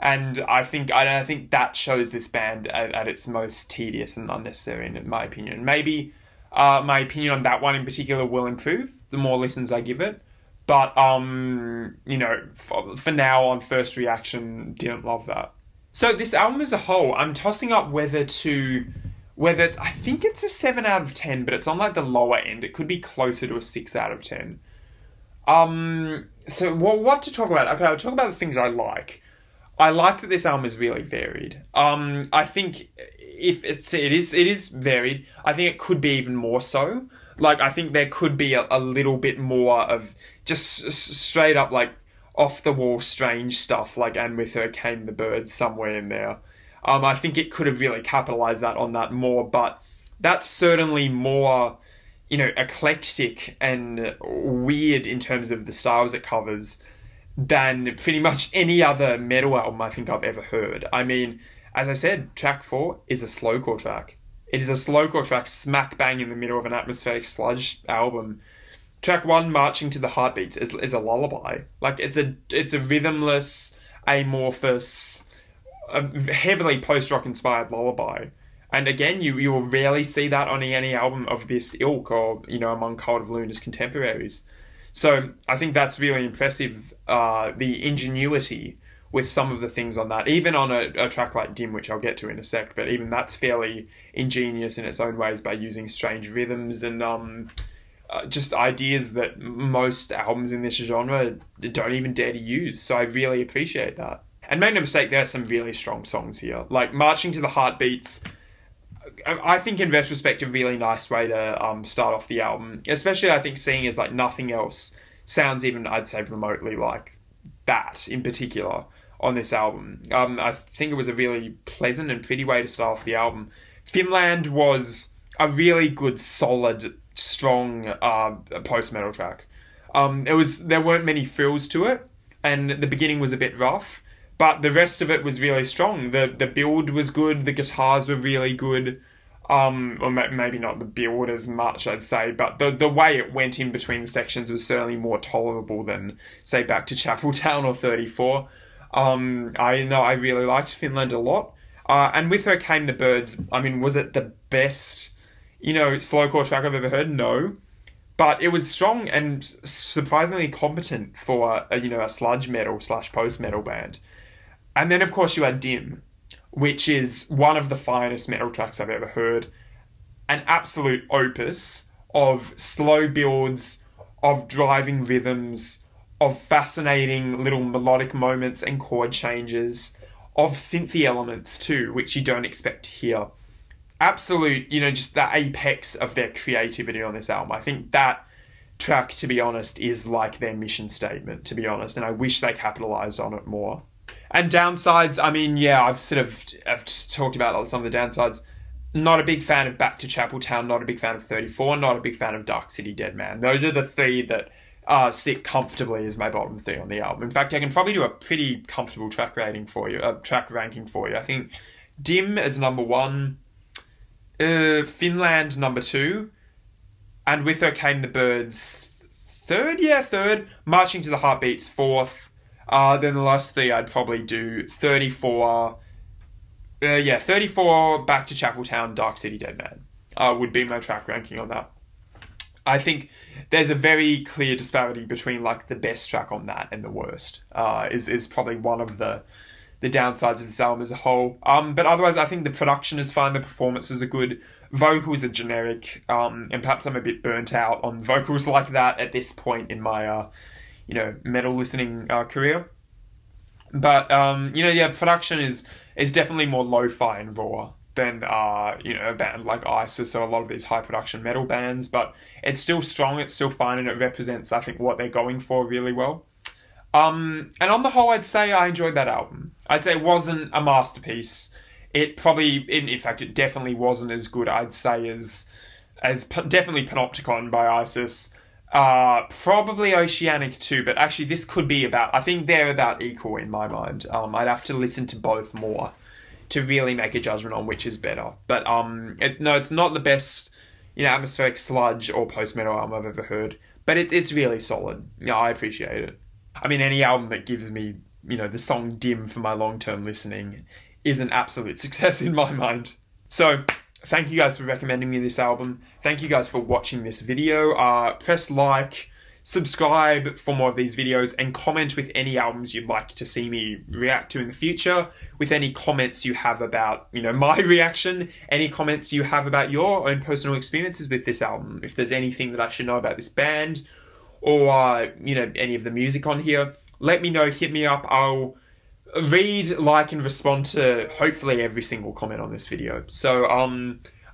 And I think that shows this band at its most tedious and unnecessary, in my opinion. Maybe my opinion on that one in particular will improve the more listens I give it. But, you know, for now, on first reaction, didn't love that. So this album as a whole, I'm tossing up whether it's, I think it's a 7 out of 10, but it's on like the lower end. It could be closer to a 6 out of 10. So what to talk about? Okay, I'll talk about the things I like. I like that this album is really varied. I think if it is varied, I think it could be even more so. Like, I think there could be a little bit more of just straight up, like, off-the-wall strange stuff, like, and with her came the birds somewhere in there. I think it could have really capitalised on that more, but that's certainly more, you know, eclectic and weird in terms of the styles it covers than pretty much any other metal album I think I've ever heard. I mean, as I said, track 4 is a slowcore track. It is a slowcore track smack bang in the middle of an atmospheric sludge album. Track 1, Marching to the Heartbeats, is a lullaby. Like, it's a rhythmless, amorphous, heavily post-rock inspired lullaby. And again, you will rarely see that on any album of this ilk or, you know, among Cult of Luna's contemporaries. So I think that's really impressive, the ingenuity with some of the things on that. Even on a track like Dim, which I'll get to in a sec, but even that's fairly ingenious in its own ways by using strange rhythms and just ideas that most albums in this genre don't even dare to use. So I really appreciate that. And make no mistake, there are some really strong songs here. Like Marching to the Heartbeats, I think in retrospect a really nice way to start off the album, especially I think seeing as like nothing else sounds even, I'd say, remotely like that in particular on this album. I think it was a really pleasant and pretty way to start off the album. Finland was a really good, solid, strong post-metal track. There weren't many frills to it, and the beginning was a bit rough, but the rest of it was really strong. The build was good, the guitars were really good, or maybe not the build as much, I'd say, but the way it went in between the sections was certainly more tolerable than, say, Back to Chapel Town or 34. I really liked Finland a lot. And with her came the birds. I mean, was it the best, slowcore track I've ever heard? No. But it was strong and surprisingly competent for, a sludge metal / post-metal band. And then, of course, you had Dim, which is one of the finest metal tracks I've ever heard. An absolute opus of slow builds, of driving rhythms, of fascinating little melodic moments and chord changes, of synthy elements too, which you don't expect to hear. Absolute, just the apex of their creativity on this album. I think that track, to be honest, is like their mission statement, to be honest, and I wish they capitalized on it more. And downsides, I mean, yeah, I've talked about some of the downsides. Not a big fan of Back to Chapeltown, not a big fan of 34, not a big fan of Dark City Dead Man. Those are the three that sit comfortably as my bottom three on the album. In fact, I can probably do a pretty comfortable track ranking for you. I think Dim as number 1, Finland number 2, and With Her Came the Birds third, Marching to the Heartbeats 4th. Then the last three I'd probably do 34, 34, Back to Chapeltown, Dark City Dead Man would be my track ranking on that. I think there's a very clear disparity between like the best track on that and the worst. Is probably one of the downsides of this album as a whole. But otherwise, I think the production is fine. The performances are good. Vocals are generic. And perhaps I'm a bit burnt out on vocals like that at this point in my metal listening career. But production is definitely more lo-fi and raw than a band like ISIS or a lot of these high production metal bands, but it's still strong, it's still fine, and it represents, I think, what they're going for really well. And on the whole, I'd say I enjoyed that album. I'd say it wasn't a masterpiece. It probably, in fact, it definitely wasn't as good, I'd say, as definitely Panopticon by ISIS. Probably Oceanic too, but actually this could be I think they're about equal in my mind. I'd have to listen to both more to really make a judgment on which is better. But it's not the best, atmospheric sludge or post-metal album I've ever heard, but it's really solid. I appreciate it. I mean, any album that gives me, the song Dim for my long-term listening is an absolute success in my mind. So, thank you guys for recommending me this album. Thank you guys for watching this video. Press like, subscribe for more of these videos, and comment with any albums you'd like to see me react to in the future, with any comments you have about, my reaction, any comments you have about your own personal experiences with this album. If there's anything that I should know about this band, or, any of the music on here, let me know, hit me up. I'll read, like, and respond to hopefully every single comment on this video. So,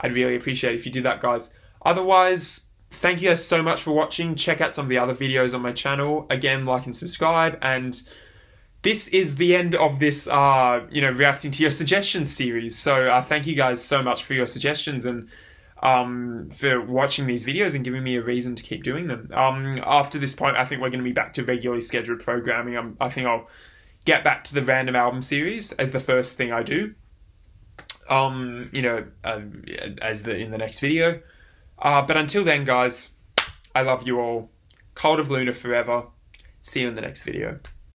I'd really appreciate it if you do that, guys. Otherwise, thank you guys so much for watching. Check out some of the other videos on my channel. Again, like and subscribe. And this is the end of this, reacting to your suggestions series. So, thank you guys so much for your suggestions and for watching these videos and giving me a reason to keep doing them. After this point, I think we're going to be back to regularly scheduled programming. I think I'll get back to the random album series as the first thing I do. In the next video. But until then, guys, I love you all. Cult of Luna forever. See you in the next video.